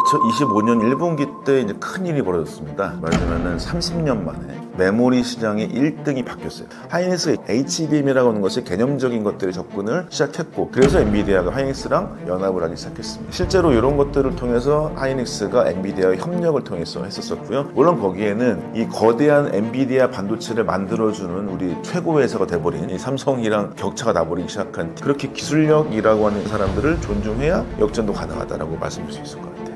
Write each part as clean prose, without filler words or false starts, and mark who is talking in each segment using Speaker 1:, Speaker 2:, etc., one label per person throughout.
Speaker 1: 2025년 1분기 때 이제 큰 일이 벌어졌습니다. 말하자면은 30년 만에 메모리 시장의 1등이 바뀌었어요. 하이닉스가 HBM이라고 하는 것이 개념적인 것들에 접근을 시작했고, 그래서 엔비디아가 하이닉스랑 연합을 하기 시작했습니다. 실제로 이런 것들을 통해서 하이닉스가 엔비디아의 협력을 통해서 했었었고요. 물론 거기에는 이 거대한 엔비디아 반도체를 만들어주는 우리 최고 회사가 돼버린 이 삼성이랑 격차가 나버리기 시작한, 그렇게 기술력이라고 하는 사람들을 존중해야 역전도 가능하다라고 말씀드릴 수 있을 것 같아요.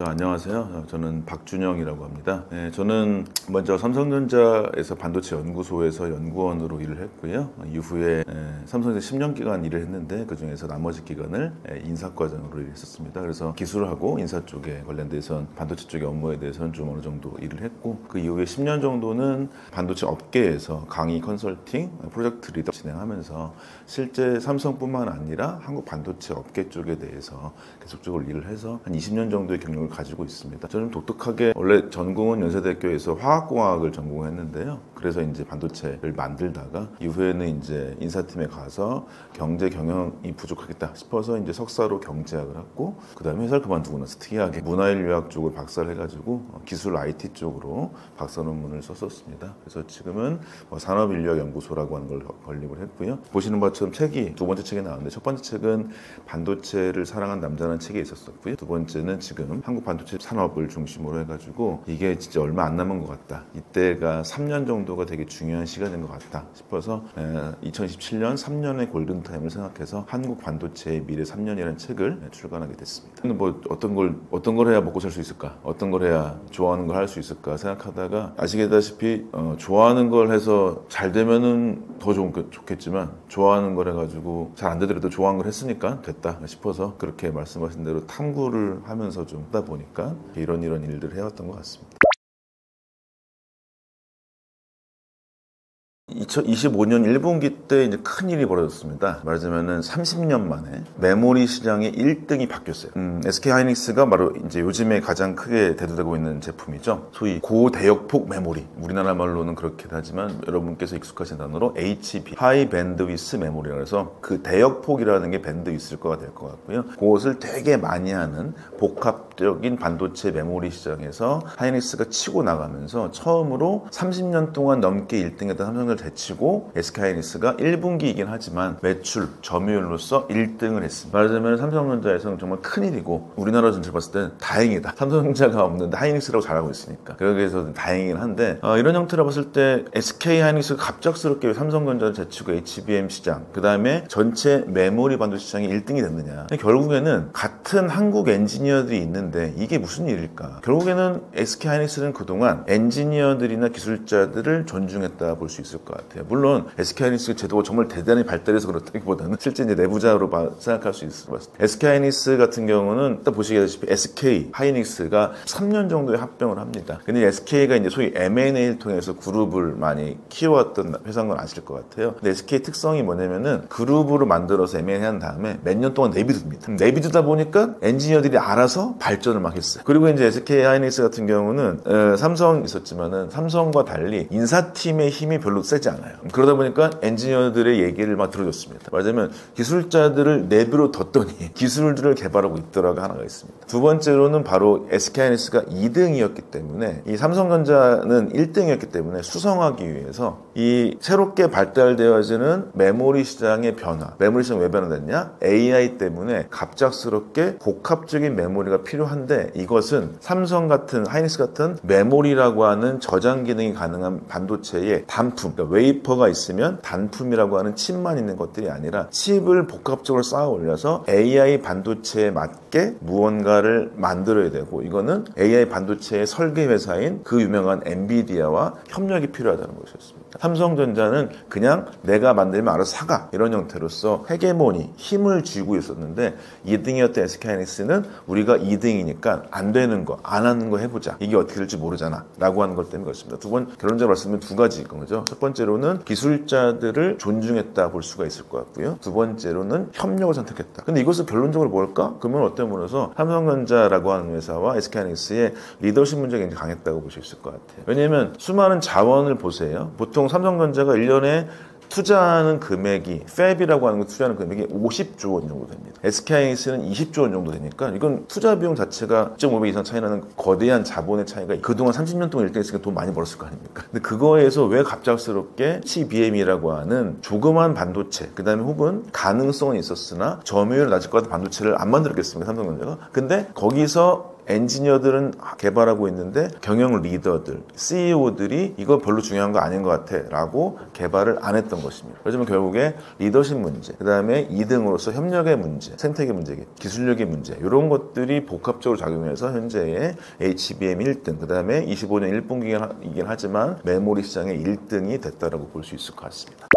Speaker 1: 안녕하세요. 저는 박준영이라고 합니다. 저는 먼저 삼성전자에서 반도체 연구소에서 연구원으로 일을 했고요. 이후에 삼성에서 10년 기간 일을 했는데, 그 중에서 나머지 기간을 인사과장으로 일했었습니다. 그래서 기술하고 인사 쪽에 관련돼서 반도체 쪽의 업무에 대해서는 좀 어느 정도 일을 했고, 그 이후에 10년 정도는 반도체 업계에서 강의 컨설팅, 프로젝트 리더 진행하면서 실제 삼성뿐만 아니라 한국 반도체 업계 쪽에 대해서 계속적으로 일을 해서 한 20년 정도의 경력을 가지고 있습니다. 저는 독특하게 원래 전공은 연세대학교에서 화학공학을 전공했는데요. 그래서 이제 반도체를 만들다가 이후에는 이제 인사팀에 가서 경제 경영이 부족하겠다 싶어서 이제 석사로 경제학을 했고, 그 다음에 회사를 그만두고 나서 특이하게 문화인류학 쪽을 박사를 해가지고 기술 IT 쪽으로 박사 논문을 썼었습니다. 그래서 지금은 산업인류학연구소라고 하는 걸 건립을 했고요. 보시는 것처럼 책이 두 번째 책이 나왔는데, 첫 번째 책은 반도체를 사랑한 남자라는 책이 있었었고요. 두 번째는 지금 한국 반도체 산업을 중심으로 해가지고 이게 진짜 얼마 안 남은 것 같다, 이때가 3년 정도가 되게 중요한 시간인 것 같다 싶어서 2017년 3년의 골든타임을 생각해서 한국 반도체의 미래 3년이라는 책을 출간하게 됐습니다. 뭐 어떤 걸 해야 먹고 살 수 있을까, 어떤 걸 해야 좋아하는 걸 할 수 있을까 생각하다가, 아시다시피 좋아하는 걸 해서 잘 되면은 더 좋겠지만, 좋아하는 걸 해가지고 잘 안 되더라도 좋아하는 걸 했으니까 됐다 싶어서, 그렇게 말씀하신 대로 탐구를 하면서 좀 하다 보니까 이런 일들을 해왔던 것 같습니다. 2025년 1분기 때 이제 큰 일이 벌어졌습니다. 말하자면은 30년 만에 메모리 시장의 1등이 바뀌었어요. SK 하이닉스가 바로 이제 요즘에 가장 크게 대두되고 있는 제품이죠. 소위 고대역폭 메모리, 우리나라 말로는 그렇게 하지만 여러분께서 익숙하신 단어로 HB, 하이 밴드위스 메모리라 해서, 그 대역폭이라는 게 밴드위스가 될 것 같고요. 그것을 되게 많이 하는 복합적인 반도체 메모리 시장에서 하이닉스가 치고 나가면서 처음으로 30년 동안 넘게 1등했던 삼성을 제치고, SK하이닉스가 1분기이긴 하지만 매출, 점유율로서 1등을 했습니다. 말하자면 삼성전자에서는 정말 큰일이고, 우리나라 전체를 봤을 때는 다행이다. 삼성전자가 없는데 하이닉스라고 잘하고 있으니까. 그러기 위해서 다행이긴 한데, 이런 형태로 봤을 때 SK하이닉스가 갑작스럽게 삼성전자를 제치고 HBM 시장, 그 다음에 전체 메모리 반도체 시장이 1등이 됐느냐. 결국에는 같은 한국 엔지니어들이 있는데 이게 무슨 일일까. 결국에는 SK하이닉스는 그동안 엔지니어들이나 기술자들을 존중했다 볼 수 있을 것 같아요. 물론 SK하이닉스 제도가 정말 대단히 발달해서 그렇다기보다는 실제 이제 내부자로 생각할 수 있을 것 같습니다. SK하이닉스 같은 경우는 딱 보시다시피 SK하이닉스가 3년 정도에 합병을 합니다. 근데 SK가 이제 소위 M&A를 통해서 그룹을 많이 키워왔던 회사인 건 아실 것 같아요. 근데 SK 특성이 뭐냐면은 그룹으로 만들어서 M&A 한 다음에 몇 년 동안 내비둡니다. 내비두다 보니까 엔지니어들이 알아서 발전을 막 했어요. 그리고 이제 SK하이닉스 같은 경우는 삼성 있었지만은 삼성과 달리 인사팀의 힘이 별로 세지 않아요. 그러다 보니까 엔지니어들의 얘기를 막 들어줬습니다. 말하자면 기술자들을 내비로 뒀더니 기술들을 개발하고 있더라가 하나가 있습니다. 두 번째로는 바로 SK하이닉스가 2등이었기 때문에, 이 삼성전자는 1등이었기 때문에 수성하기 위해서 이 새롭게 발달되어지는 메모리 시장의 변화, 메모리 시장 왜 변화됐냐? AI 때문에 갑작스럽게 복합적인 메모리가 필요한데, 이것은 삼성 같은, 하이닉스 같은 메모리라고 하는 저장 기능이 가능한 반도체의 단품, 그러니까 웨이퍼가 있으면 단품이라고 하는 칩만 있는 것들이 아니라 칩을 복합적으로 쌓아 올려서 AI 반도체에 맞게 무언가를 만들어야 되고, 이거는 AI 반도체의 설계 회사인 그 유명한 엔비디아와 협력이 필요하다는 것이었습니다. 삼성전자는 그냥 내가 만들면 알아서 사가, 이런 형태로서 헤게모니, 힘을 쥐고 있었는데, 2등이었던 SK하이닉스는 우리가 2등이니까 안 되는 거, 안 하는 거 해보자, 이게 어떻게 될지 모르잖아 라고 하는 것 때문에 그렇습니다. 결론적으로 말씀드리면 두 가지인 거죠. 첫 번째로는 기술자들을 존중했다 볼 수가 있을 것 같고요. 두 번째로는 협력을 선택했다. 근데 이것은 결론적으로 뭘까? 그러면 어떤 면에서 삼성전자라고 하는 회사와 SK하이닉스의 리더십 문제가 굉장히 강했다고 볼 수 있을 것 같아요. 왜냐하면 수많은 자원을 보세요. 보통 삼성전자가 1년에 투자하는 금액이 팹이라고 하는 거 투자하는 금액이 50조 원 정도 됩니다. SK하이닉스는 20조 원 정도 되니까 이건 투자 비용 자체가 1.5배 이상 차이 나는 거대한 자본의 차이가 그동안 30년 동안 1등 했으니까 돈 많이 벌었을 거 아닙니까? 근데 그거에서 왜 갑작스럽게 HBM이라고 하는 조그만 반도체, 그 다음에 혹은 가능성은 있었으나 점유율이 낮을 것 같은 반도체를 안 만들었겠습니까? 삼성전자가. 근데 거기서 엔지니어들은 개발하고 있는데 경영 리더들, CEO들이 이거 별로 중요한 거 아닌 것 같아 라고 개발을 안 했던 것입니다. 그렇지만 결국에 리더십 문제, 그 다음에 2등으로서 협력의 문제, 생태계 문제, 기술력의 문제 이런 것들이 복합적으로 작용해서 현재의 HBM 1등, 그 다음에 25년 1분기이긴 하지만 메모리 시장의 1등이 됐다라고 볼 수 있을 것 같습니다.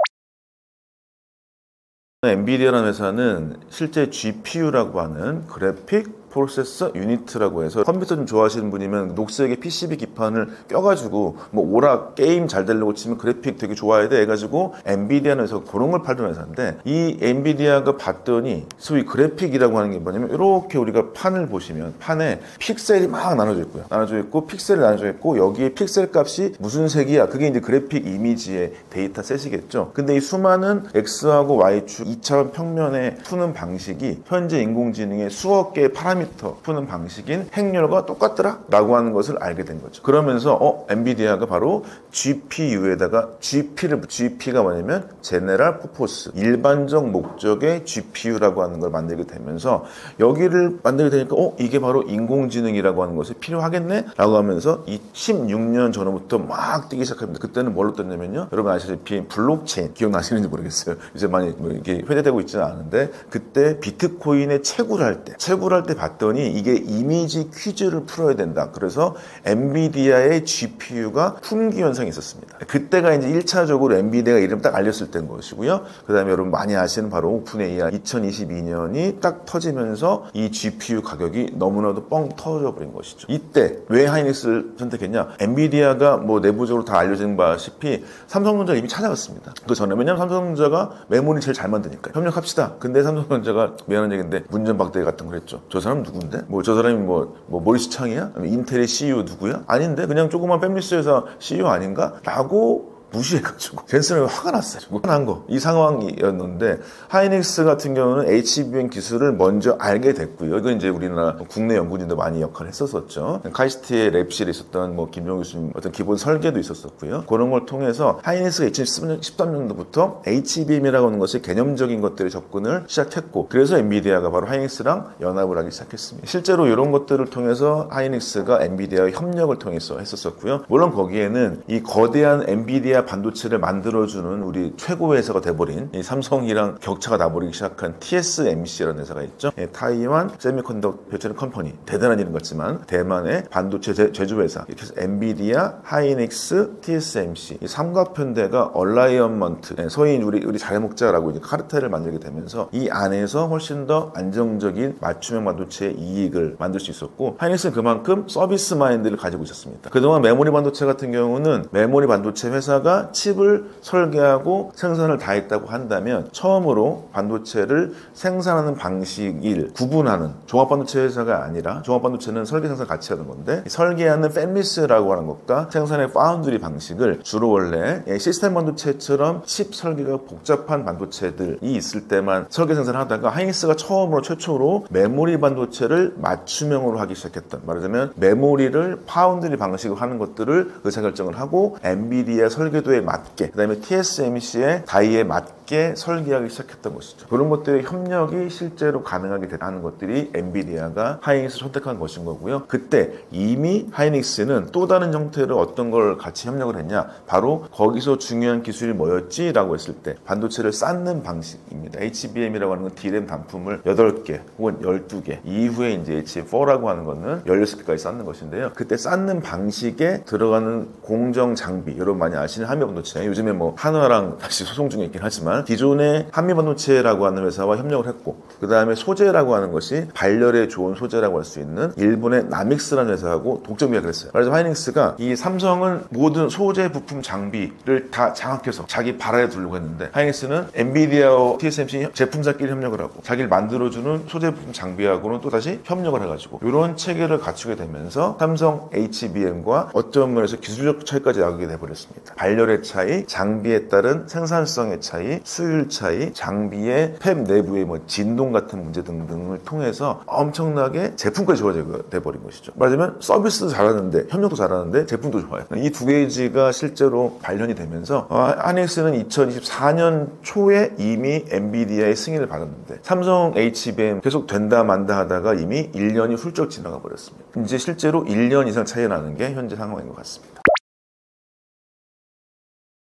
Speaker 1: 엔비디아라는 회사는 실제 GPU라고 하는 그래픽 프로세서 유니트라고 해서 컴퓨터 좀 좋아하시는 분이면 녹색의 PCB 기판을 껴가지고 뭐 오락 게임 잘 되려고 치면 그래픽 되게 좋아야 돼 해가지고 엔비디아는 해서 그런 걸 팔던 회사인데 이 엔비디아가 봤더니 소위 그래픽이라고 하는 게 뭐냐면 이렇게 우리가 판을 보시면 판에 픽셀이 막 나눠져 있고요. 나눠져 있고 픽셀이 나눠져 있고 여기에 픽셀 값이 무슨 색이야 그게 이제 그래픽 이미지의 데이터 셋이겠죠. 근데 이 수많은 X하고 Y축 2차원 평면에 푸는 방식이 현재 인공지능의 수억 개의 파라미터 푸는 방식인 행렬과 똑같더라 라고 하는 것을 알게 된 거죠. 그러면서 엔비디아가 바로 GPU에다가 GP가 뭐냐면 제네럴 퍼포스, 일반적 목적의 GPU라고 하는 걸 만들게 되면서 여기를 만들게 되니까 이게 바로 인공지능이라고 하는 것이 필요하겠네 라고 하면서 16년 전부터 막 뛰기 시작합니다. 그때는 뭘로 떴냐면요, 여러분 아시다시피 블록체인 기억나시는지 모르겠어요. 이제 많이 이게 회대되고 있지는 않은데 그때 비트코인의 채굴을 할 때 봤더니 이게 이미지 퀴즈를 풀어야 된다. 그래서 엔비디아의 GPU가 품귀 현상이 있었습니다. 그때가 이제 1차적으로 엔비디아가 이름 딱 알렸을 때인 것이고요. 그 다음에 여러분 많이 아시는 바로 오픈AI 2022년이 딱 터지면서 이 GPU 가격이 너무나도 뻥 터져버린 것이죠. 이때 왜 하이닉스를 선택했냐? 엔비디아가 뭐 내부적으로 다 알려진 바시피 삼성전자가 이미 찾아갔습니다. 그 전에 왜냐면 삼성전자가 메모리 제일 잘 만드니까 협력합시다. 근데 삼성전자가 미안한 얘기인데 문전박대 같은 걸 했죠. 저 사람 누군데? 뭐 저 사람이 뭐 모리스 창이야? 인텔의 CEO 누구야? 아닌데 그냥 조그만 팹리스 회사 CEO 아닌가? 라고 무시해가지고 젠슨은 화가 났어요. 화난 거. 이 상황이었는데 하이닉스 같은 경우는 HBM 기술을 먼저 알게 됐고요. 이건 이제 우리나라 국내 연구진도 많이 역할을 했었었죠. 카이스트의 랩실에 있었던 뭐 김용 교수님 어떤 기본 설계도 있었었고요. 그런 걸 통해서 하이닉스가 2013년도부터 HBM이라고 하는 것의 개념적인 것들에 접근을 시작했고, 그래서 엔비디아가 바로 하이닉스랑 연합을 하기 시작했습니다. 실제로 이런 것들을 통해서 하이닉스가 엔비디아의 협력을 통해서 했었었고요. 물론 거기에는 이 거대한 엔비디아 반도체를 만들어주는 우리 최고 회사가 돼버린 이 삼성이랑 격차가 나버리기 시작한 TSMC라는 회사가 있죠. 타이완 세미컨덕터 배터리 컴퍼니, 대단한 이름 같지만 대만의 반도체 제조회사, 이렇게 해서 엔비디아, 하이닉스, TSMC 이 삼각편대가 얼라이언먼트, 소위 우리 잘 먹자라고 이제 카르텔을 만들게 되면서 이 안에서 훨씬 더 안정적인 맞춤형 반도체의 이익을 만들 수 있었고, 하이닉스는 그만큼 서비스 마인드를 가지고 있었습니다. 그동안 메모리 반도체 같은 경우는 메모리 반도체 회사가 칩을 설계하고 생산을 다 했다고 한다면 처음으로 반도체를 생산하는 방식을 구분하는 종합반도체 회사가 아니라, 종합반도체는 설계 생산 같이 하는 건데 설계하는 팹리스라고 하는 것과 생산의 파운드리 방식을 주로 원래 시스템 반도체처럼 칩 설계가 복잡한 반도체들이 있을 때만 설계 생산을 하다가 하이닉스가 최초로 메모리 반도체를 맞춤형으로 하기 시작했던, 말하자면 메모리를 파운드리 방식으로 하는 것들을 의사결정을 하고 엔비디아 설계도에 맞게, 그 다음에 TSMC의 다이에 맞게 설계하기 시작했던 것이죠. 그런 것들의 협력이 실제로 가능하게 됐다는 것들이 엔비디아가 하이닉스를 선택한 것인 거고요. 그때 이미 하이닉스는 또 다른 형태로 어떤 걸 같이 협력을 했냐, 바로 거기서 중요한 기술이 뭐였지? 라고 했을 때 반도체를 쌓는 방식입니다. HBM이라고 하는 건 D램 단품을 8개 혹은 12개, 이후에 이제 HBM4라고 하는 거는 16개까지 쌓는 것인데요. 그때 쌓는 방식에 들어가는 공정 장비, 여러분 많이 아시는 한미 반도체, 요즘에 뭐 한화랑 다시 소송 중에 있긴 하지만 있지만 기존의 한미반도체라고 하는 회사와 협력을 했고, 그 다음에 소재라고 하는 것이 발열에 좋은 소재라고 할 수 있는 일본의 나믹스라는 회사하고 독점 계약을 했어요. 그래서 하이닉스가 이 삼성은 모든 소재 부품 장비를 다 장악해서 자기 발 아래 두려고 했는데, 하이닉스는 엔비디아와 TSMC 제품사끼리 협력을 하고 자기를 만들어주는 소재 부품 장비하고는 또 다시 협력을 해가지고 이런 체계를 갖추게 되면서 삼성 HBM과 어떤 면에서 기술적 차이까지 나가게 돼버렸습니다. 발열의 차이, 장비에 따른 생산성의 차이, 수율 차이, 장비의 팹 내부의 진동 같은 문제 등등을 통해서 엄청나게 제품까지 좋아지게 돼버린 것이죠. 말하자면 서비스도 잘하는데, 협력도 잘하는데 제품도 좋아요. 이 두 가지가 실제로 발현이 되면서 하이닉스는 2024년 초에 이미 엔비디아의 승인을 받았는데, 삼성 HBM 계속 된다 만다 하다가 이미 1년이 훌쩍 지나가 버렸습니다. 이제 실제로 1년 이상 차이 나는 게 현재 상황인 것 같습니다.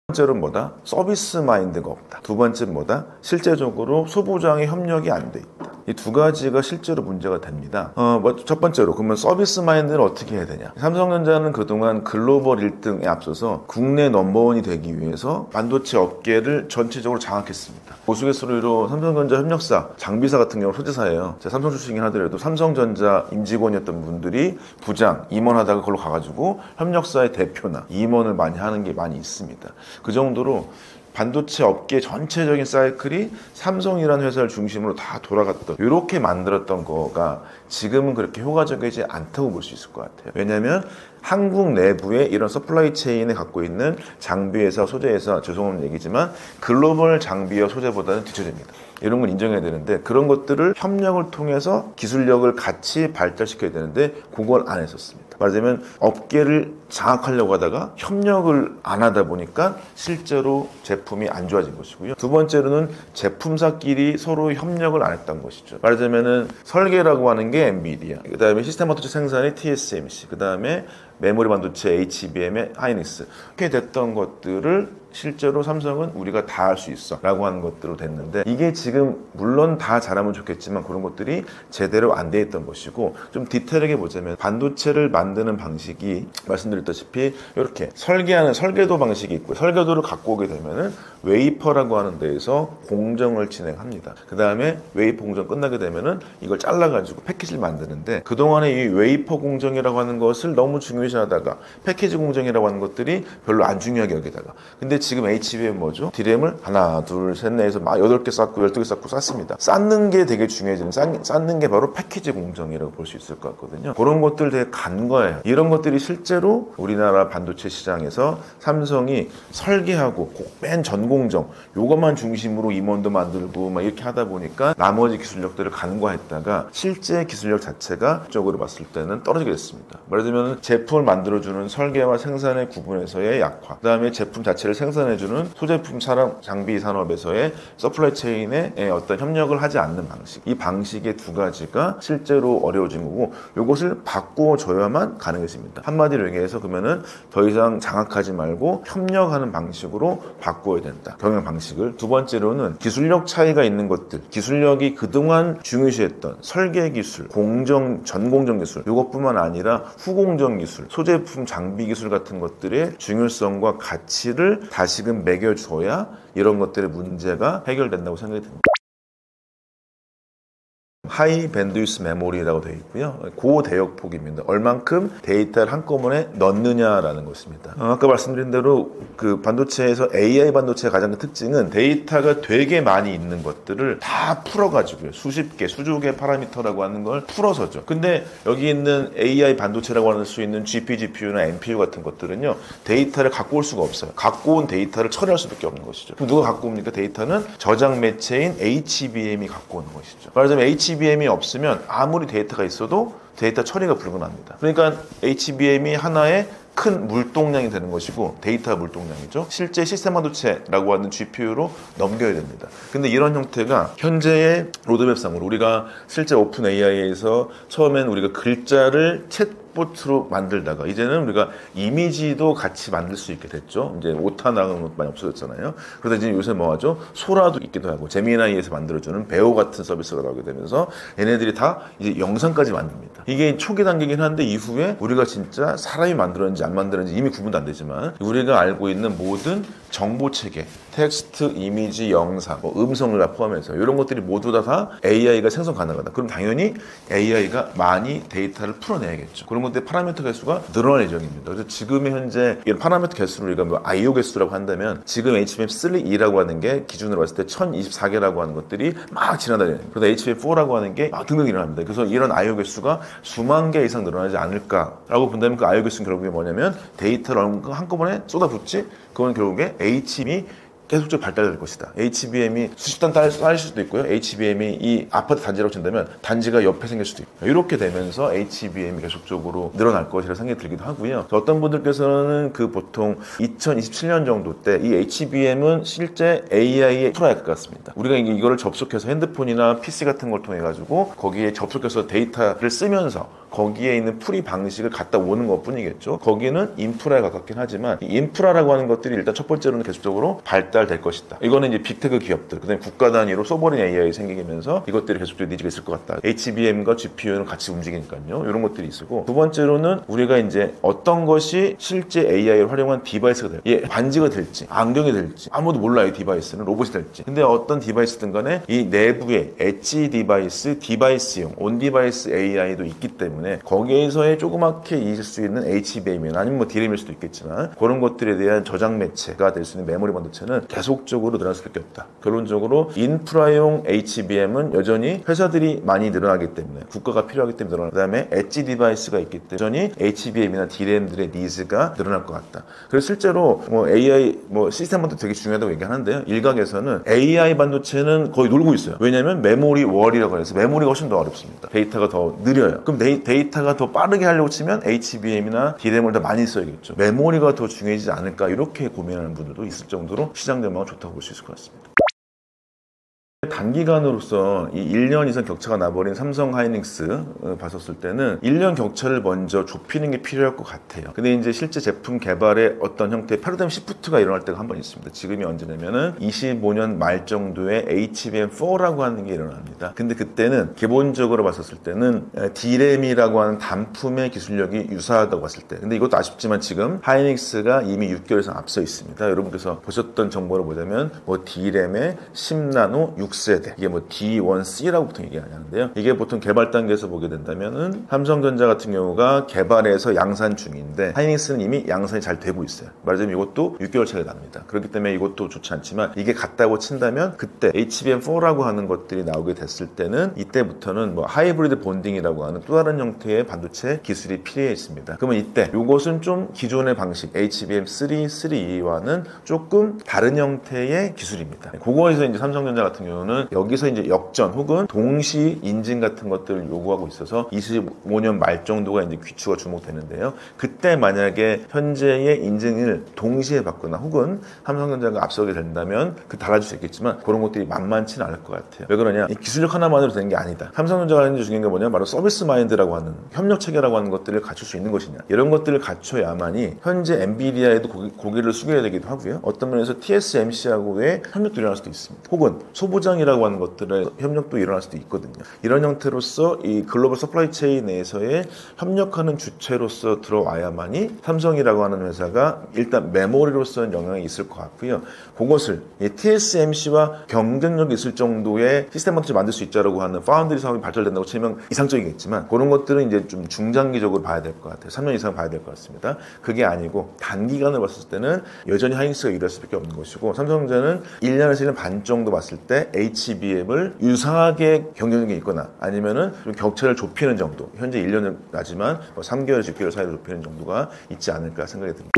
Speaker 1: 첫 번째로는 뭐다? 서비스 마인드가 없다. 두 번째는 뭐다? 실제적으로 소부장의 협력이 안 돼 있다. 이 두 가지가 실제로 문제가 됩니다. 첫 번째로, 그러면 서비스 마인드를 어떻게 해야 되냐? 삼성전자는 그동안 글로벌 1등에 앞서서 국내 넘버원이 되기 위해서 반도체 업계를 전체적으로 장악했습니다. 우스갯소리로 삼성전자 협력사, 장비사 같은 경우 소재사예요. 제가 삼성 출신이긴 하더라도 삼성전자 임직원이었던 분들이 부장, 임원하다가 그걸로 가가지고 협력사의 대표나 임원을 많이 하는 게 많이 있습니다. 그 정도로 반도체 업계 전체적인 사이클이 삼성이라는 회사를 중심으로 다 돌아갔던, 이렇게 만들었던 거가 지금은 그렇게 효과적이지 않다고 볼 수 있을 것 같아요. 왜냐하면 한국 내부에 이런 서플라이 체인에 갖고 있는 장비회사, 소재회사, 죄송한 얘기지만 글로벌 장비와 소재보다는 뒤처집니다. 이런 걸 인정해야 되는데, 그런 것들을 협력을 통해서 기술력을 같이 발달시켜야 되는데 그걸 안 했었습니다. 말하자면 업계를 장악하려고 하다가 협력을 안 하다 보니까 실제로 제품이 안 좋아진 것이고요. 두 번째로는 제품사끼리 서로 협력을 안 했던 것이죠. 말하자면 설계라고 하는 게 엔비디아, 그 다음에 시스템 반도체 생산이 TSMC, 그 다음에 메모리 반도체 HBM의 하이닉스, 이렇게 됐던 것들을 실제로 삼성은 우리가 다 할 수 있어 라고 하는 것들로 됐는데, 이게 지금 물론 다 잘하면 좋겠지만 그런 것들이 제대로 안 돼 있던 것이고, 좀 디테일하게 보자면 반도체를 만드는 방식이 말씀드렸다시피 이렇게 설계하는 설계도 방식이 있고, 설계도를 갖고 오게 되면은 웨이퍼라고 하는 데에서 공정을 진행합니다. 그 다음에 웨이퍼 공정 끝나게 되면은 이걸 잘라가지고 패키지를 만드는데, 그동안에 이 웨이퍼 공정이라고 하는 것을 너무 중요시하다가 패키지 공정이라고 하는 것들이 별로 안 중요하게 여기다가, 근데 지금 HBM 뭐죠? 디램을 하나, 둘, 셋, 넷에서 막 8개 쌓고 12개 쌓고 쌓습니다. 쌓는 게 되게 중요해지는, 쌓는 게 바로 패키지 공정이라고 볼 수 있을 것 같거든요. 그런 것들 되게 간과해요. 이런 것들이 실제로 우리나라 반도체 시장에서 삼성이 설계하고 맨 전공정 요것만 중심으로 임원도 만들고 막 이렇게 하다 보니까 나머지 기술력들을 간과했다가 실제 기술력 자체가 쪽으로 봤을 때는 떨어지게 됐습니다. 말하자면 제품을 만들어주는 설계와 생산의 구분에서의 약화, 그 다음에 제품 자체를 생산해주는 소제품 산업, 장비 산업에서의 서플라이 체인에 어떤 협력을 하지 않는 방식, 이 방식의 두 가지가 실제로 어려워진 거고, 이것을 바꾸어줘야만 가능해집니다. 한마디로 얘기해서 그러면은 더 이상 장악하지 말고 협력하는 방식으로 바꾸어야 된다, 경영 방식을. 두 번째로는 기술력 차이가 있는 것들, 기술력이 그동안 중요시했던 설계 기술, 공정, 전공정 기술, 이것뿐만 아니라 후공정 기술, 소제품 장비 기술 같은 것들의 중요성과 가치를 다시금 매겨줘야 이런 것들의 문제가 해결된다고 생각이 듭니다. 하이 밴드위스 메모리라고 되어 있고요. 고대역폭입니다. 얼만큼 데이터를 한꺼번에 넣느냐라는 것입니다. 아까 말씀드린 대로 그 반도체에서 AI 반도체의 가장 큰 특징은 데이터가 되게 많이 있는 것들을 다 풀어가지고요. 수십 개, 수조 개 파라미터라고 하는 걸 풀어서죠. 근데 여기 있는 AI 반도체라고 할 수 있는 GPU, GPU나 NPU 같은 것들은요, 데이터를 갖고 올 수가 없어요. 갖고 온 데이터를 처리할 수밖에 없는 것이죠. 그럼 누가 갖고 옵니까? 데이터는 저장 매체인 HBM이 갖고 오는 것이죠. 말하자면 HBM이 없으면 아무리 데이터가 있어도 데이터 처리가 불가능합니다. 그러니까 HBM이 하나의 큰 물동량이 되는 것이고, 데이터 물동량이죠. 실제 시스템 반도체라고 하는 GPU로 넘겨야 됩니다. 근데 이런 형태가 현재의 로드맵상으로, 우리가 실제 오픈 AI에서 처음엔 우리가 글자를 챗봇으로 만들다가 이제는 우리가 이미지도 같이 만들 수 있게 됐죠. 이제 오타 나가는 것도 많이 없어졌잖아요. 그러다 이제 요새 뭐 하죠? 소라도 있기도 하고, 제미나이에서 만들어주는 배우 같은 서비스가 나오게 되면서 얘네들이 다 이제 영상까지 만듭니다. 이게 초기 단계긴 한데, 이후에 우리가 진짜 사람이 만들었는지 안 만들었는지 이미 구분도 안 되지만, 우리가 알고 있는 모든 정보 체계, 텍스트, 이미지, 영상, 뭐 음성을 다 포함해서 이런 것들이 모두 다 AI가 생성 가능하다. 그럼 당연히 AI가 많이 데이터를 풀어내야겠죠. 그런 것들의 파라미터 개수가 늘어날 예정입니다. 그래서 지금의 현재 이런 파라미터 개수를 우리가 뭐 IO 개수라고 한다면 지금 HBM3E라고 하는 게 기준으로 봤을 때 1024개라고 하는 것들이 막 지나다니는 거예요. 그래서 HBM4라고 하는 게 막 등등 일어납니다. 그래서 이런 IO 개수가 수만 개 이상 늘어나지 않을까라고 본다면 그 IO 개수는 결국에 뭐냐면 데이터를 한꺼번에 쏟아붓지 그건 결국에 HBM이 계속적으로 발달될 것이다. HBM이 수십 단 쌓일 수도 있고요. HBM이 이 아파트 단지라고 친다면 단지가 옆에 생길 수도 있고 이렇게 되면서 HBM이 계속적으로 늘어날 것이라 생각이 들기도 하고요. 어떤 분들께서는 그 보통 2027년 정도 때 이 HBM은 실제 AI의 풀어야 할 것 같습니다. 우리가 이거를 접속해서 핸드폰이나 PC 같은 걸 통해 가지고 거기에 접속해서 데이터를 쓰면서 거기에 있는 풀이 방식을 갖다 오는 것 뿐이겠죠. 거기는 인프라에 가깝긴 하지만 이 인프라라고 하는 것들이 일단 첫 번째로는 계속적으로 발달될 것이다. 이거는 이제 빅테크 기업들, 그다음에 국가 단위로 소버린 AI 생기면서 이것들이 계속적으로 니즈가 있을 것 같다. HBM과 GPU는 같이 움직이니까요. 이런 것들이 있고 두 번째로는 우리가 이제 어떤 것이 실제 AI를 활용한 디바이스가 될지, 반지가 될지, 안경이 될지 아무도 몰라요. 이 디바이스는 로봇이 될지. 근데 어떤 디바이스든 간에 이 내부에 엣지 디바이스, 디바이스용, 온 디바이스 AI도 있기 때문에 거기에서의 조그맣게 있을 수 있는 HBM이나 아니면 뭐 DRAM일 수도 있겠지만 그런 것들에 대한 저장 매체가 될 수 있는 메모리 반도체는 계속적으로 늘어날 수밖에 없다. 결론적으로 인프라용 HBM은 여전히 회사들이 많이 늘어나기 때문에 국가가 필요하기 때문에 늘어나고 그다음에 엣지 디바이스가 있기 때문에 여전히 HBM이나 DRAM들의 니즈가 늘어날 것 같다. 그래서 실제로 뭐 AI 뭐 시스템 반도체 되게 중요하다고 얘기하는데요. 일각에서는 AI 반도체는 거의 놀고 있어요. 왜냐하면 메모리 월이라고 해서 메모리가 훨씬 더 어렵습니다. 데이터가 더 느려요. 그럼 데이터가 더 빠르게 하려고 치면 HBM이나 DRAM을 더 많이 써야겠죠. 메모리가 더 중요해지지 않을까 이렇게 고민하는 분들도 있을 정도로 시장 전망은 좋다고 볼 수 있을 것 같습니다. 단기간으로서 이 1년 이상 격차가 나버린 삼성 하이닉스 봤었을 때는 1년 격차를 먼저 좁히는 게 필요할 것 같아요. 근데 이제 실제 제품 개발에 어떤 형태의 패러다임 시프트가 일어날 때가 한 번 있습니다. 지금이 언제냐면은 25년 말 정도에 HBM4라고 하는 게 일어납니다. 근데 그때는 기본적으로 봤었을 때는 DRAM이라고 하는 단품의 기술력이 유사하다고 봤을 때 근데 이것도 아쉽지만 지금 하이닉스가 이미 6개월 이상 앞서 있습니다. 여러분께서 보셨던 정보를 보자면 뭐 DRAM의 10나노 6세대 이게 뭐 D1C라고 보통 얘기하는데요. 이게 보통 개발 단계에서 보게 된다면은 삼성전자 같은 경우가 개발해서 양산 중인데 하이닉스는 이미 양산이 잘 되고 있어요. 말하자면 이것도 6개월 차이가 납니다. 그렇기 때문에 이것도 좋지 않지만 이게 같다고 친다면 그때 HBM4라고 하는 것들이 나오게 됐을 때는 이때부터는 뭐 하이브리드 본딩이라고 하는 또 다른 형태의 반도체 기술이 필요해 있습니다. 그러면 이때 이것은 좀 기존의 방식 HBM3, 3E와는 조금 다른 형태의 기술입니다. 그거에서 이제 삼성전자 같은 경우는 여기서 이제 역전 혹은 동시 인증 같은 것들을 요구하고 있어서 25년 말 정도가 이제 귀추가 주목되는데요. 그때 만약에 현재의 인증을 동시에 받거나 혹은 삼성전자가 앞서게 된다면 그 달라질 수 있겠지만 그런 것들이 만만치는 않을 것 같아요. 왜 그러냐? 이 기술력 하나만으로 되는 게 아니다. 삼성전자가 하는 게 중요한 게 뭐냐? 바로 서비스 마인드라고 하는 협력 체계라고 하는 것들을 갖출 수 있는 것이냐. 이런 것들을 갖춰야만이 현재 엔비디아에도 고개를 숙여야 되기도 하고요. 어떤 면에서 TSMC하고의 협력도 일어날 수도 있습니다. 혹은 소부장이라고 하는 것들의 협력도 일어날 수도 있거든요. 이런 형태로서 이 글로벌 서플라이 체인 내에서의 협력하는 주체로서 들어와야만이 삼성이라고 하는 회사가 일단 메모리로서는 영향이 있을 것 같고요. 그것을 TSMC와 경쟁력이 있을 정도의 시스템 반도체 만들 수 있자라고 하는 파운드리 사업이 발달된다고 치면 이상적이겠지만 그런 것들은 이제 좀 중장기적으로 봐야 될 것 같아요. 3년 이상 봐야 될 것 같습니다. 그게 아니고 단기간을 봤을 때는 여전히 하이닉스가 유리할 수밖에 없는 것이고 삼성전자는 1년에서 1년 반 정도 봤을 때 HBM을 유사하게 경쟁력이 있거나 아니면은 좀 격차를 좁히는 정도 현재 1년은 나지만 뭐 3개월에서 6개월 사이로 좁히는 정도가 있지 않을까 생각이 듭니다.